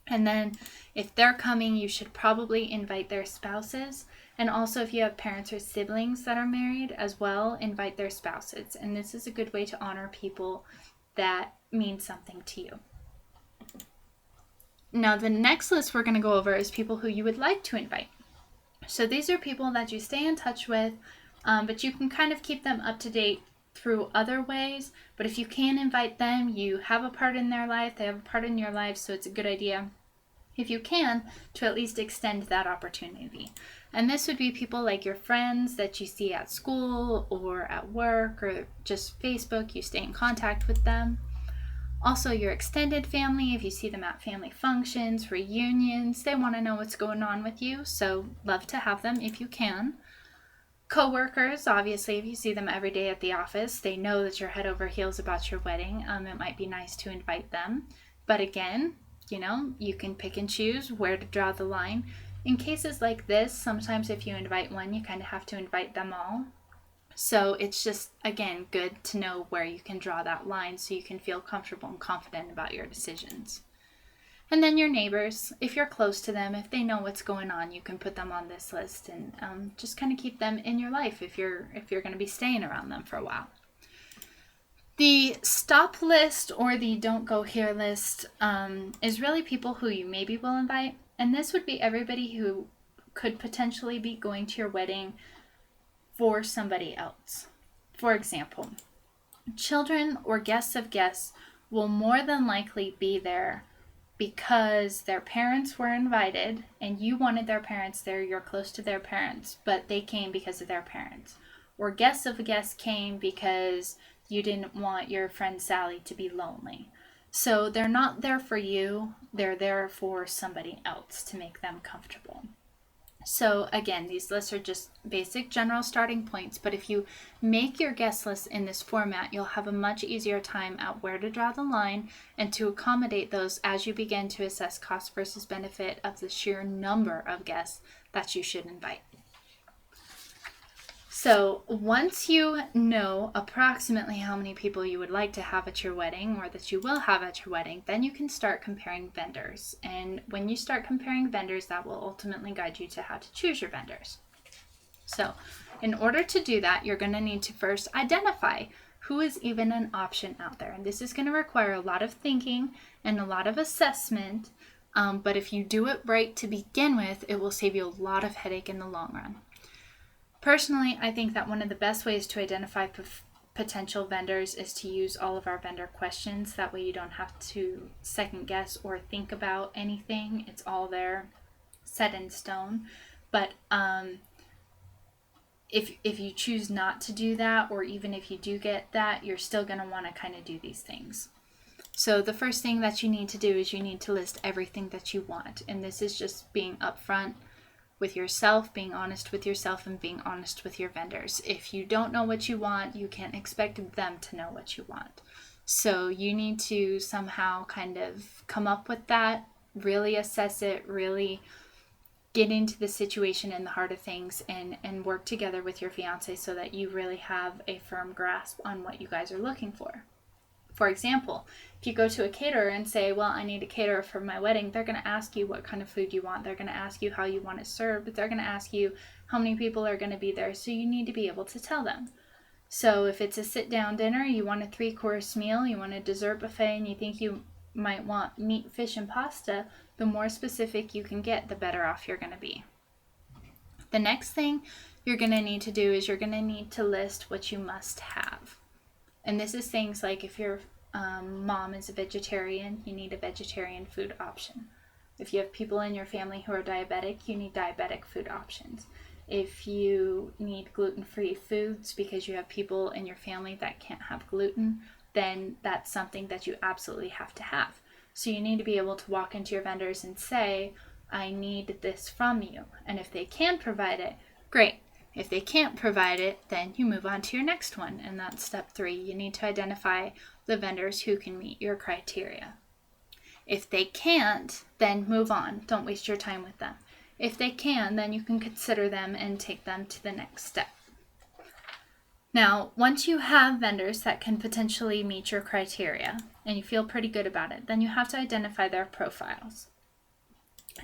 And then if they're coming, you should probably invite their spouses. And also, if you have parents or siblings that are married as well, invite their spouses. And this is a good way to honor people that mean something to you. Now, the next list we're going to go over is people who you would like to invite. So these are people that you stay in touch with, but you can kind of keep them up to date through other ways. But if you can invite them, you have a part in their life, they have a part in your life, so it's a good idea, if you can, to at least extend that opportunity. And this would be people like your friends that you see at school or at work or just Facebook, you stay in contact with them. Also your extended family, if you see them at family functions, reunions, they want to know what's going on with you, so love to have them if you can. Co-workers, obviously, if you see them every day at the office, they know that you're head over heels about your wedding. It might be nice to invite them. But again, you know, you can pick and choose where to draw the line. In cases like this, sometimes if you invite one, you kind of have to invite them all. So it's just, again, good to know where you can draw that line so you can feel comfortable and confident about your decisions. And then your neighbors, if you're close to them, if they know what's going on, you can put them on this list and just kind of keep them in your life if you're going to be staying around them for a while. The stop list or the don't go here list is really people who you maybe will invite. And this would be everybody who could potentially be going to your wedding for somebody else. For example, children or guests of guests will more than likely be there because their parents were invited and you wanted their parents there, you're close to their parents, but they came because of their parents. Or guests of a guest came because you didn't want your friend Sally to be lonely. So they're not there for you, they're there for somebody else to make them comfortable. So again, these lists are just basic general starting points, but if you make your guest list in this format, you'll have a much easier time at where to draw the line and to accommodate those as you begin to assess cost versus benefit of the sheer number of guests that you should invite. So once you know approximately how many people you would like to have at your wedding or that you will have at your wedding, then you can start comparing vendors. And when you start comparing vendors, that will ultimately guide you to how to choose your vendors. So in order to do that, you're going to need to first identify who is even an option out there. And this is going to require a lot of thinking and a lot of assessment. But if you do it right to begin with, it will save you a lot of headache in the long run. Personally, I think that one of the best ways to identify potential vendors is to use all of our vendor questions. That way you don't have to second guess or think about anything. It's all there, set in stone. But if you choose not to do that, or even if you do get that, you're still going to want to kind of do these things. So the first thing that you need to do is you need to list everything that you want. And this is just being upfront with yourself, being honest with yourself, and being honest with your vendors. If you don't know what you want, you can't expect them to know what you want. So you need to somehow kind of come up with that, really assess it, really get into the situation and the heart of things, and work together with your fiance so that you really have a firm grasp on what you guys are looking for. For example, if you go to a caterer and say, well, I need a caterer for my wedding, they're going to ask you what kind of food you want. They're going to ask you how you want it served. They're going to ask you how many people are going to be there. So you need to be able to tell them. So if it's a sit-down dinner, you want a 3-course meal, you want a dessert buffet, and you think you might want meat, fish, and pasta, the more specific you can get, the better off you're going to be. The next thing you're going to need to do is you're going to need to list what you must have. And this is things like if your mom is a vegetarian, you need a vegetarian food option. If you have people in your family who are diabetic, you need diabetic food options. If you need gluten-free foods because you have people in your family that can't have gluten, then that's something that you absolutely have to have. So you need to be able to walk into your vendors and say, I need this from you. And if they can provide it, great. If they can't provide it, then you move on to your next one. And that's step 3. You need to identify the vendors who can meet your criteria. If they can't, then move on. Don't waste your time with them. If they can, then you can consider them and take them to the next step. Now, once you have vendors that can potentially meet your criteria and you feel pretty good about it, then you have to identify their profiles.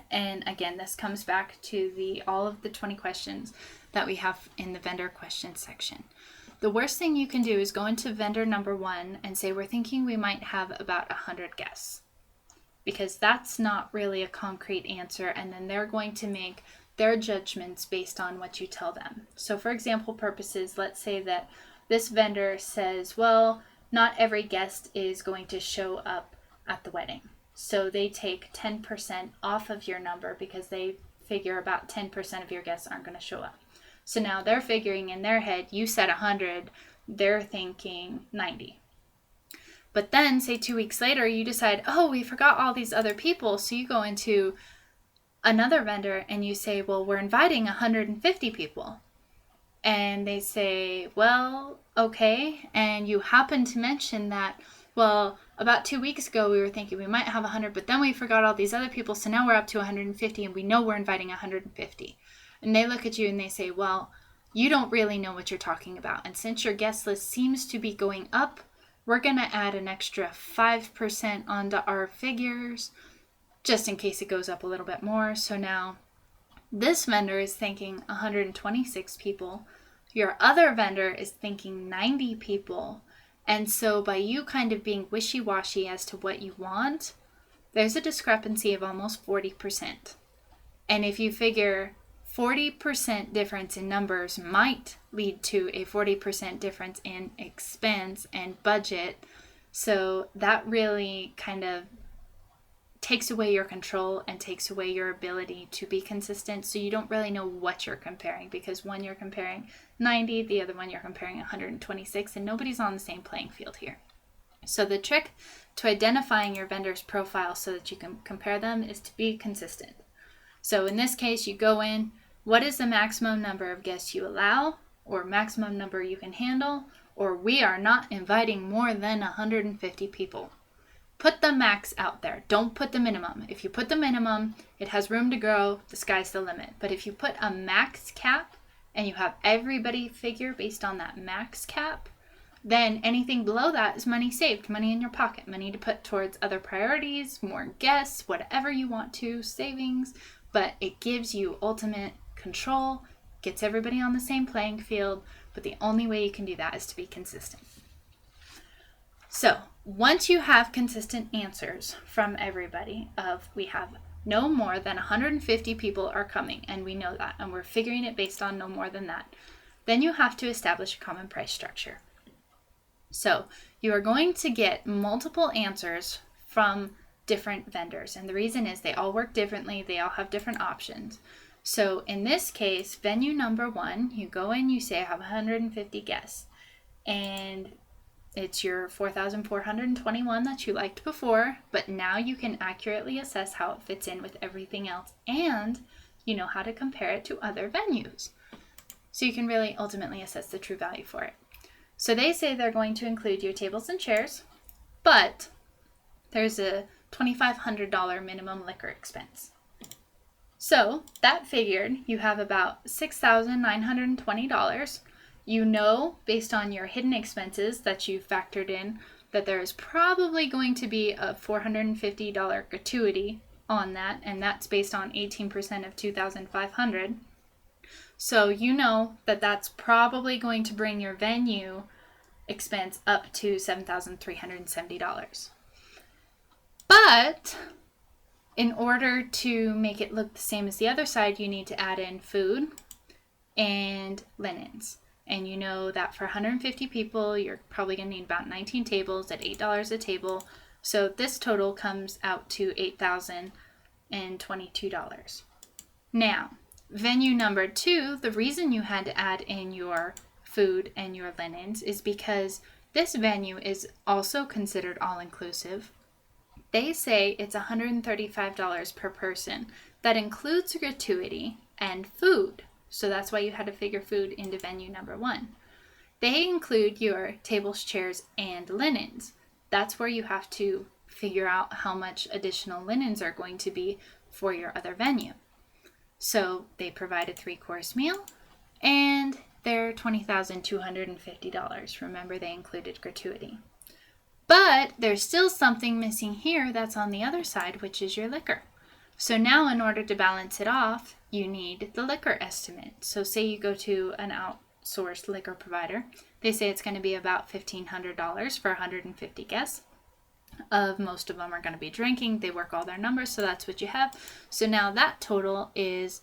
And again, this comes back to all of the 20 questions that we have in the vendor questions section. The worst thing you can do is go into vendor number 1 and say, we're thinking we might have about 100 guests. Because that's not really a concrete answer, and then they're going to make their judgments based on what you tell them. So for example purposes, let's say that this vendor says, well, not every guest is going to show up at the wedding. So they take 10% off of your number because they figure about 10% of your guests aren't going to show up. So now they're figuring in their head, you said 100, they're thinking 90. But then, say 2 weeks later, you decide, oh, we forgot all these other people. So you go into another vendor and you say, well, we're inviting 150 people. And they say, well, okay. And you happen to mention that, well, about 2 weeks ago, we were thinking we might have 100, but then we forgot all these other people. So now we're up to 150 and we know we're inviting 150. And they look at you and they say, well, you don't really know what you're talking about. And since your guest list seems to be going up, we're going to add an extra 5% onto our figures just in case it goes up a little bit more. So now this vendor is thinking 126 people. Your other vendor is thinking 90 people. And so by you kind of being wishy-washy as to what you want, there's a discrepancy of almost 40%. And if you figure 40% difference in numbers might lead to a 40% difference in expense and budget. So that really kind of takes away your control and takes away your ability to be consistent. So you don't really know what you're comparing, because one you're comparing 90, the other one you're comparing 126, and nobody's on the same playing field here. So the trick to identifying your vendor's profile so that you can compare them is to be consistent. So in this case, you go in, What is the maximum number of guests you allow, or maximum number you can handle, or we are not inviting more than 150 people. Put the max out there. Don't put the minimum. If you put the minimum, it has room to grow. The sky's the limit. But if you put a max cap and you have everybody figure based on that max cap, then anything below that is money saved, money in your pocket, money to put towards other priorities, more guests, whatever you want to, savings. But it gives you ultimate control, gets everybody on the same playing field. But the only way you can do that is to be consistent. So once you have consistent answers from everybody of we have no more than 150 people are coming, and we know that, and we're figuring it based on no more than that, then you have to establish a common price structure. So you are going to get multiple answers from different vendors, and the reason is they all work differently. They all have different options. So in this case, venue number 1, you go in, you say I have 150 guests, and it's your 4,421 that you liked before, but now you can accurately assess how it fits in with everything else, and you know how to compare it to other venues. So you can really ultimately assess the true value for it. So they say they're going to include your tables and chairs, but there's a $2,500 minimum liquor expense. So that figured you have about $6,920. You know, based on your hidden expenses that you factored in, that there is probably going to be a $450 gratuity on that, and that's based on 18% of $2,500. So you know that that's probably going to bring your venue expense up to $7,370. But in order to make it look the same as the other side, you need to add in food and linens. And you know that for 150 people, you're probably going to need about 19 tables at $8 a table. So this total comes out to $8,022. Now, venue number 2, the reason you had to add in your food and your linens is because this venue is also considered all-inclusive. They say it's $135 per person. That includes gratuity and food. So that's why you had to figure food into venue number 1. They include your tables, chairs, and linens. That's where you have to figure out how much additional linens are going to be for your other venue. So they provide a 3-course meal, and they're $20,250. Remember, they included gratuity. But there's still something missing here that's on the other side, which is your liquor. So now in order to balance it off, you need the liquor estimate. So say you go to an outsourced liquor provider. They say it's going to be about $1,500 for 150 guests. Most of them are going to be drinking. They work all their numbers, so that's what you have. So now that total is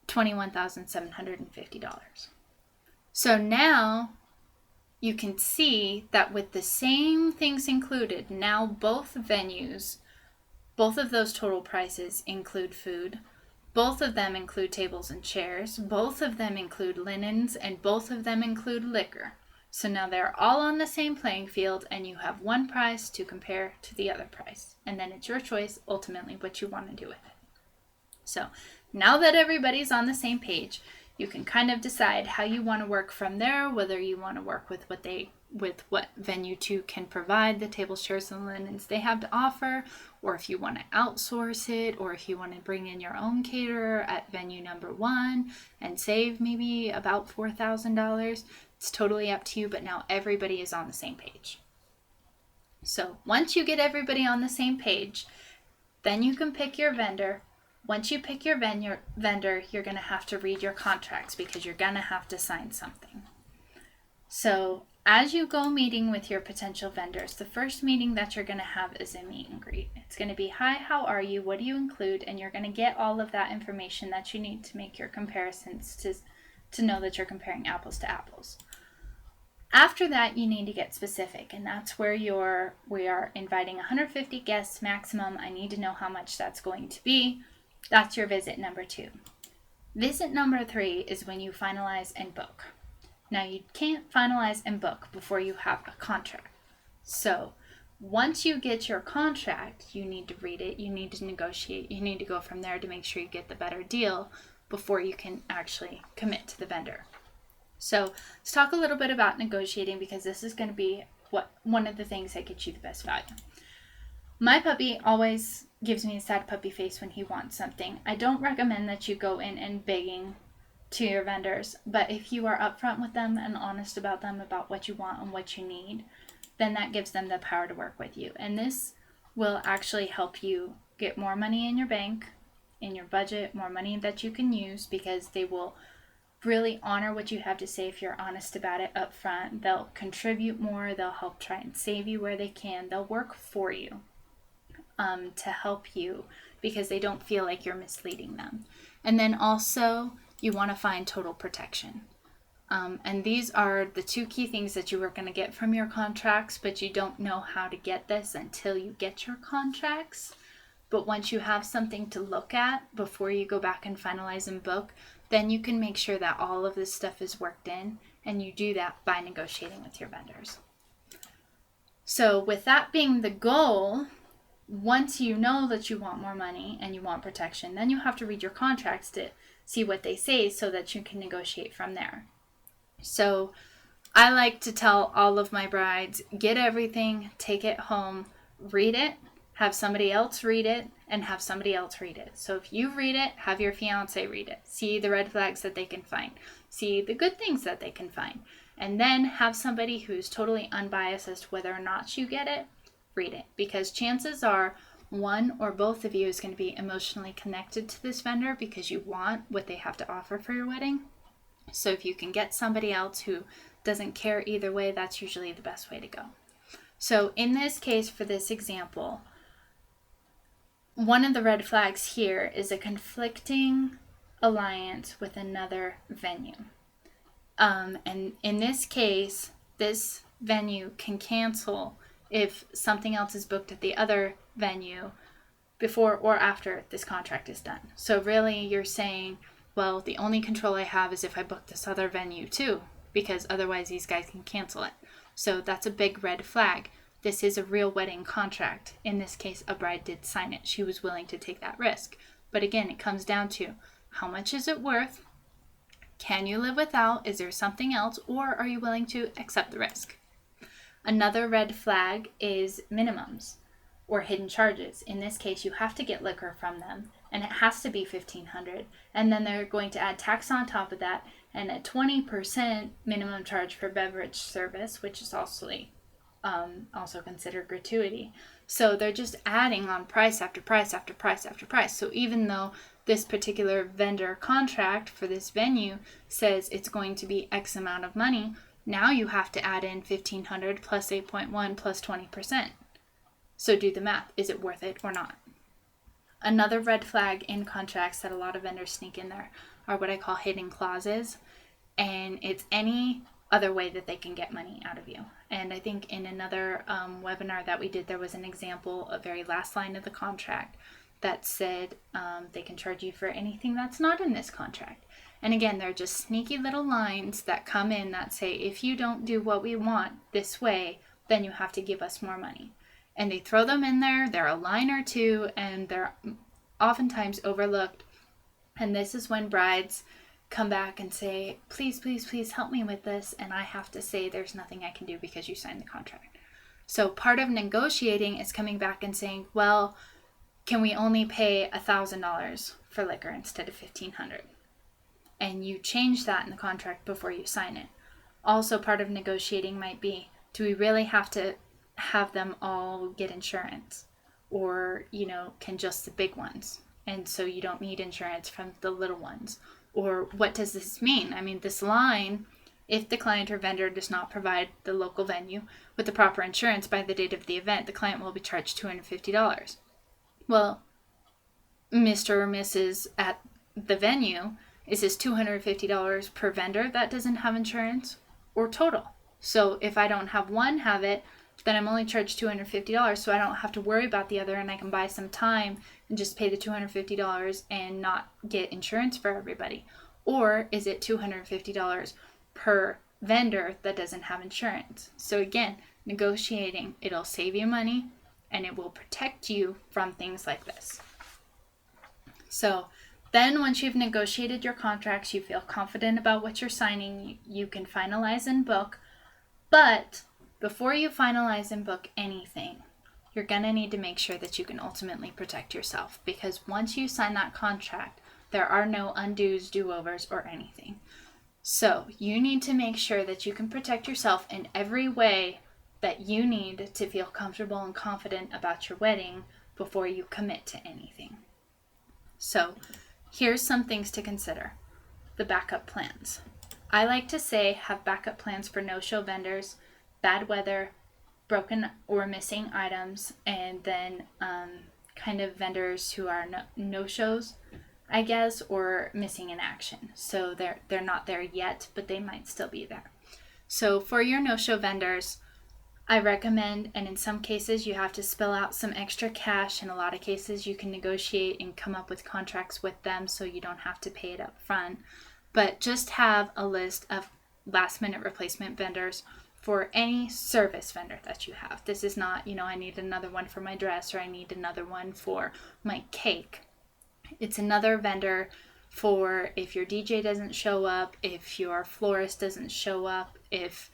$21,750. So now you can see that with the same things included, now both venues, both of those total prices include food. Both of them include tables and chairs. Both of them include linens, and both of them include liquor. So now they're all on the same playing field, and you have one price to compare to the other price. And then it's your choice, ultimately, what you want to do with it. So now that everybody's on the same page, you can kind of decide how you want to work from there, whether you want to work with what venue 2 can provide, the tables, chairs, and linens they have to offer, or if you want to outsource it, or if you want to bring in your own caterer at venue number 1 and save maybe about $4,000. It's totally up to you, but now everybody is on the same page. So once you get everybody on the same page, then you can pick your vendor. Once you pick your vendor, you're going to have to read your contracts because you're going to have to sign something. So as you go meeting with your potential vendors, the first meeting that you're going to have is a meet and greet. It's going to be, hi, how are you? What do you include? And you're going to get all of that information that you need to make your comparisons to know that you're comparing apples to apples. After that, you need to get specific, and that's where we are inviting 150 guests maximum. I need to know how much that's going to be. That's your visit number 2. Visit number 3 is when you finalize and book. Now, you can't finalize and book before you have a contract. So once you get your contract, you need to read it, you need to negotiate, you need to go from there to make sure you get the better deal before you can actually commit to the vendor. So let's talk a little bit about negotiating, because this is going to be one of the things that gets you the best value. My puppy always gives me a sad puppy face when he wants something. I don't recommend that you go in and begging to your vendors, but if you are upfront with them and honest about them about what you want and what you need, then that gives them the power to work with you. And this will actually help you get more money in your bank, in your budget, more money that you can use, because they will really honor what you have to say if you're honest about it up front. They'll contribute more. They'll help try and save you where they can. They'll work for you to help you, because they don't feel like you're misleading them. And then also, you want to find total protection. And these are the two key things that you are going to get from your contracts, but you don't know how to get this until you get your contracts. But once you have something to look at before you go back and finalize and book, then you can make sure that all of this stuff is worked in, and you do that by negotiating with your vendors. So with that being the goal, once you know that you want more money and you want protection, then you have to read your contracts to see what they say so that you can negotiate from there. So I like to tell all of my brides, get everything, take it home, read it, have somebody else read it, and have somebody else read it. So if you read it, have your fiance read it. See the red flags that they can find. See the good things that they can find. And then have somebody who's totally unbiased as to whether or not you get it, read it. Because chances are one or both of you is going to be emotionally connected to this vendor because you want what they have to offer for your wedding. So if you can get somebody else who doesn't care either way, that's usually the best way to go. So in this case, for this example, one of the red flags here is a conflicting alliance with another venue. And in this case, this venue can cancel if something else is booked at the other venue before or after this contract is done. So really you're saying, well, the only control I have is if I book this other venue too, because otherwise these guys can cancel it. So that's a big red flag. This is a real wedding contract. In this case, a bride did sign it. She was willing to take that risk. But again, it comes down to how much is it worth? Can you live without? Is there something else? Or are you willing to accept the risk? Another red flag is minimums or hidden charges. In this case, you have to get liquor from them, and it has to be $1,500. And then they're going to add tax on top of that, and a 20% minimum charge for beverage service, which is also considered gratuity. So they're just adding on price after price after price after price. So even though this particular vendor contract for this venue says it's going to be X amount of money, now you have to add in $1,500 plus 8.1 plus 20%. So do the math. Is it worth it or not? Another red flag in contracts that a lot of vendors sneak in there are what I call hidden clauses. And it's any other way that they can get money out of you. And I think in another webinar that we did, there was an example, a very last line of the contract that said they can charge you for anything that's not in this contract. And again, they're just sneaky little lines that come in that say, if you don't do what we want this way, then you have to give us more money. And they throw them in there. They're a line or two, and they're oftentimes overlooked. And this is when brides come back and say, please, please, please help me with this. And I have to say, there's nothing I can do because you signed the contract. So part of negotiating is coming back and saying, well, can we only pay $1,000 for liquor instead of $1,500? And you change that in the contract before you sign it. Also, part of negotiating might be, do we really have to have them all get insurance? Or, can just the big ones? And so you don't need insurance from the little ones. Or what does this mean? I mean, this line, if the client or vendor does not provide the local venue with the proper insurance by the date of the event, the client will be charged $250. Well, Mr. or Mrs. at the venue, is this $250 per vendor that doesn't have insurance, or total? So if I don't have one have it, then I'm only charged $250, so I don't have to worry about the other, and I can buy some time and just pay the $250 and not get insurance for everybody. Or is it $250 per vendor that doesn't have insurance? So again, negotiating, it'll save you money and it will protect you from things like this. So Then once you've negotiated your contracts, you feel confident about what you're signing, you can finalize and book. But before you finalize and book anything, you're going to need to make sure that you can ultimately protect yourself, because once you sign that contract, there are no undos, do-overs, or anything. So you need to make sure that you can protect yourself in every way that you need to feel comfortable and confident about your wedding before you commit to anything. So here's some things to consider. The backup plans. I like to say have backup plans for no-show vendors, bad weather, broken or missing items, and then kind of vendors who are no-shows, I guess, or missing in action. So they're not there yet, but they might still be there. So for your no-show vendors, I recommend, and in some cases you have to spill out some extra cash. In a lot of cases you can negotiate and come up with contracts with them so you don't have to pay it up front. But just have a list of last minute replacement vendors for any service vendor that you have. This is not, I need another one for my dress, or I need another one for my cake. It's another vendor for if your DJ doesn't show up, if your florist doesn't show up, if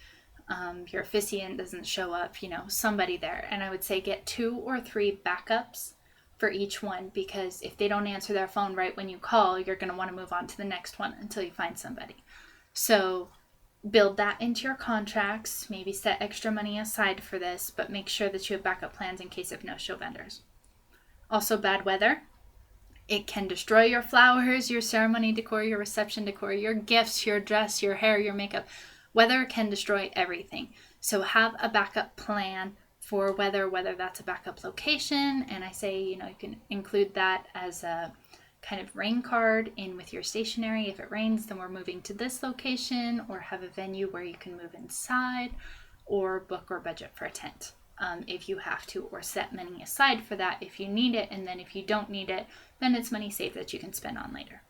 your officiant doesn't show up, somebody there. And I would say get 2 or 3 backups for each one, because if they don't answer their phone right when you call, you're going to want to move on to the next one until you find somebody. So build that into your contracts, maybe set extra money aside for this, but make sure that you have backup plans in case of no-show vendors. Also, bad weather. It can destroy your flowers, your ceremony decor, your reception decor, your gifts, your dress, your hair, your makeup. Weather can destroy everything. So have a backup plan for weather, whether that's a backup location. And I say, you can include that as a kind of rain card in with your stationery. If it rains, then we're moving to this location, or have a venue where you can move inside, or book or budget for a tent if you have to, or set money aside for that if you need it. And then if you don't need it, then it's money saved that you can spend on later.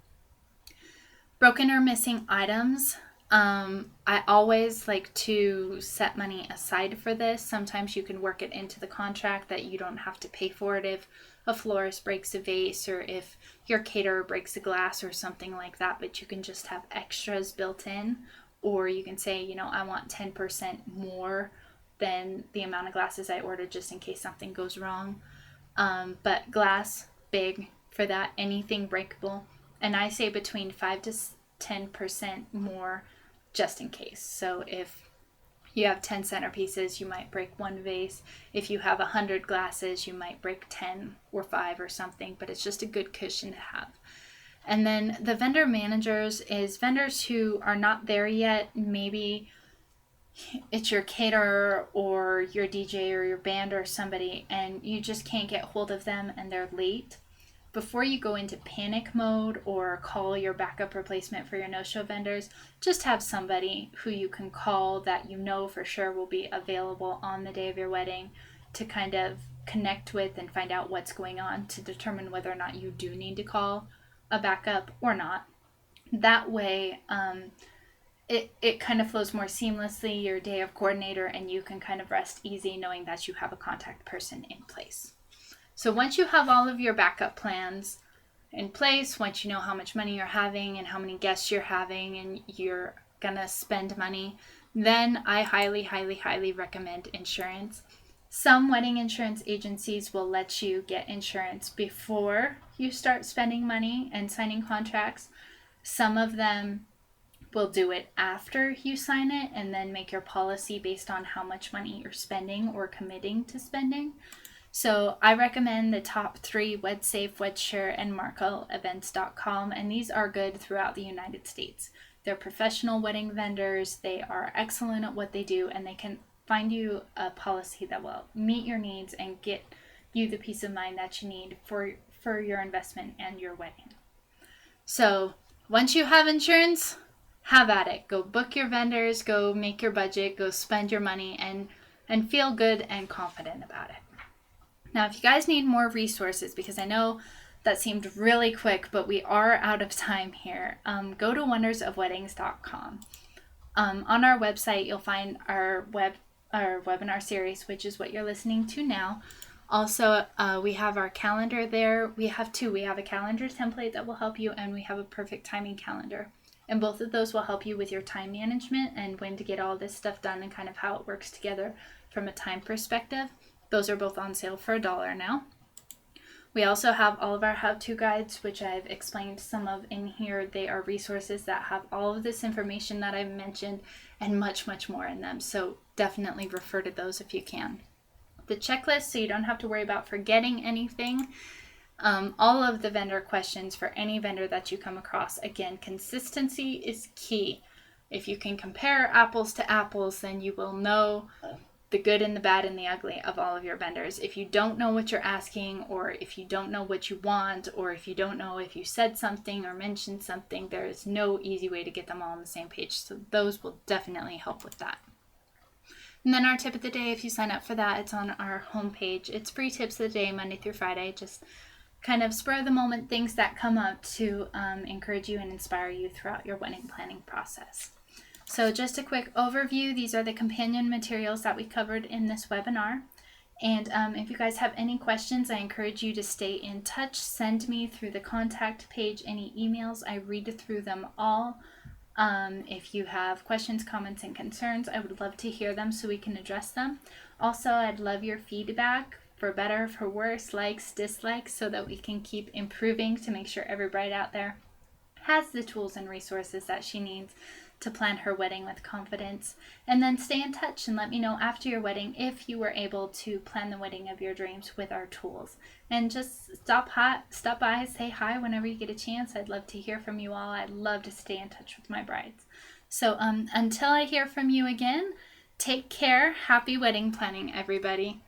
Broken or missing items. I always like to set money aside for this. Sometimes you can work it into the contract that you don't have to pay for it if a florist breaks a vase, or if your caterer breaks a glass or something like that, but you can just have extras built in. Or you can say, I want 10% more than the amount of glasses I ordered just in case something goes wrong. But glass, big for that, anything breakable. And I say between 5 to 10% more just in case. So if you have 10 centerpieces, you might break 1 vase. If you have 100 glasses, you might break 10 or 5 or something, but it's just a good cushion to have. And then the vendor managers is vendors who are not there yet. Maybe it's your caterer or your DJ or your band or somebody, and you just can't get hold of them and they're late. Before you go into panic mode or call your backup replacement for your no-show vendors, just have somebody who you can call that you know for sure will be available on the day of your wedding to kind of connect with and find out what's going on to determine whether or not you do need to call a backup or not. That way, it kind of flows more seamlessly, your day of coordinator, and you can kind of rest easy knowing that you have a contact person in place. So once you have all of your backup plans in place, once you know how much money you're having and how many guests you're having and you're gonna spend money, then I highly, highly, highly recommend insurance. Some wedding insurance agencies will let you get insurance before you start spending money and signing contracts. Some of them will do it after you sign it and then make your policy based on how much money you're spending or committing to spending. So I recommend the top 3, WedSafe, WedSure, and MarkelEvents.com, and these are good throughout the United States. They're professional wedding vendors, they are excellent at what they do, and they can find you a policy that will meet your needs and get you the peace of mind that you need for your investment and your wedding. So once you have insurance, have at it. Go book your vendors, go make your budget, go spend your money, and feel good and confident about it. Now, if you guys need more resources, because I know that seemed really quick, but we are out of time here, go to wondersofweddings.com. On our website, you'll find our webinar series, which is what you're listening to now. Also, we have our calendar there. We have two. We have a calendar template that will help you, and we have a perfect timing calendar. And both of those will help you with your time management and when to get all this stuff done and kind of how it works together from a time perspective. Those are both on sale for $1 now. We also have all of our how-to guides, which I've explained some of in here. They are resources that have all of this information that I've mentioned and much, much more in them. So definitely refer to those if you can. The checklist, so you don't have to worry about forgetting anything. All of the vendor questions for any vendor that you come across. Again, consistency is key. If you can compare apples to apples, then you will know the good and the bad and the ugly of all of your vendors. If you don't know what you're asking, or if you don't know what you want, or if you don't know if you said something or mentioned something, there is no easy way to get them all on the same page. So those will definitely help with that. And then our tip of the day, if you sign up for that, it's on our homepage. It's free tips of the day, Monday through Friday, just kind of spur of the moment things that come up to encourage you and inspire you throughout your wedding planning process. So just a quick overview, these are the companion materials that we covered in this webinar. And if you guys have any questions, I encourage you to stay in touch. Send me through the contact page any emails. I read through them all. If you have questions, comments, and concerns, I would love to hear them so we can address them. Also, I'd love your feedback, for better, for worse, likes, dislikes, so that we can keep improving to make sure every bride out there has the tools and resources that she needs to plan her wedding with confidence. And then stay in touch and let me know after your wedding if you were able to plan the wedding of your dreams with our tools. And just stop by, say hi whenever you get a chance. I'd love to hear from you all. I'd love to stay in touch with my brides. So until I hear from you again, take care. Happy wedding planning, everybody.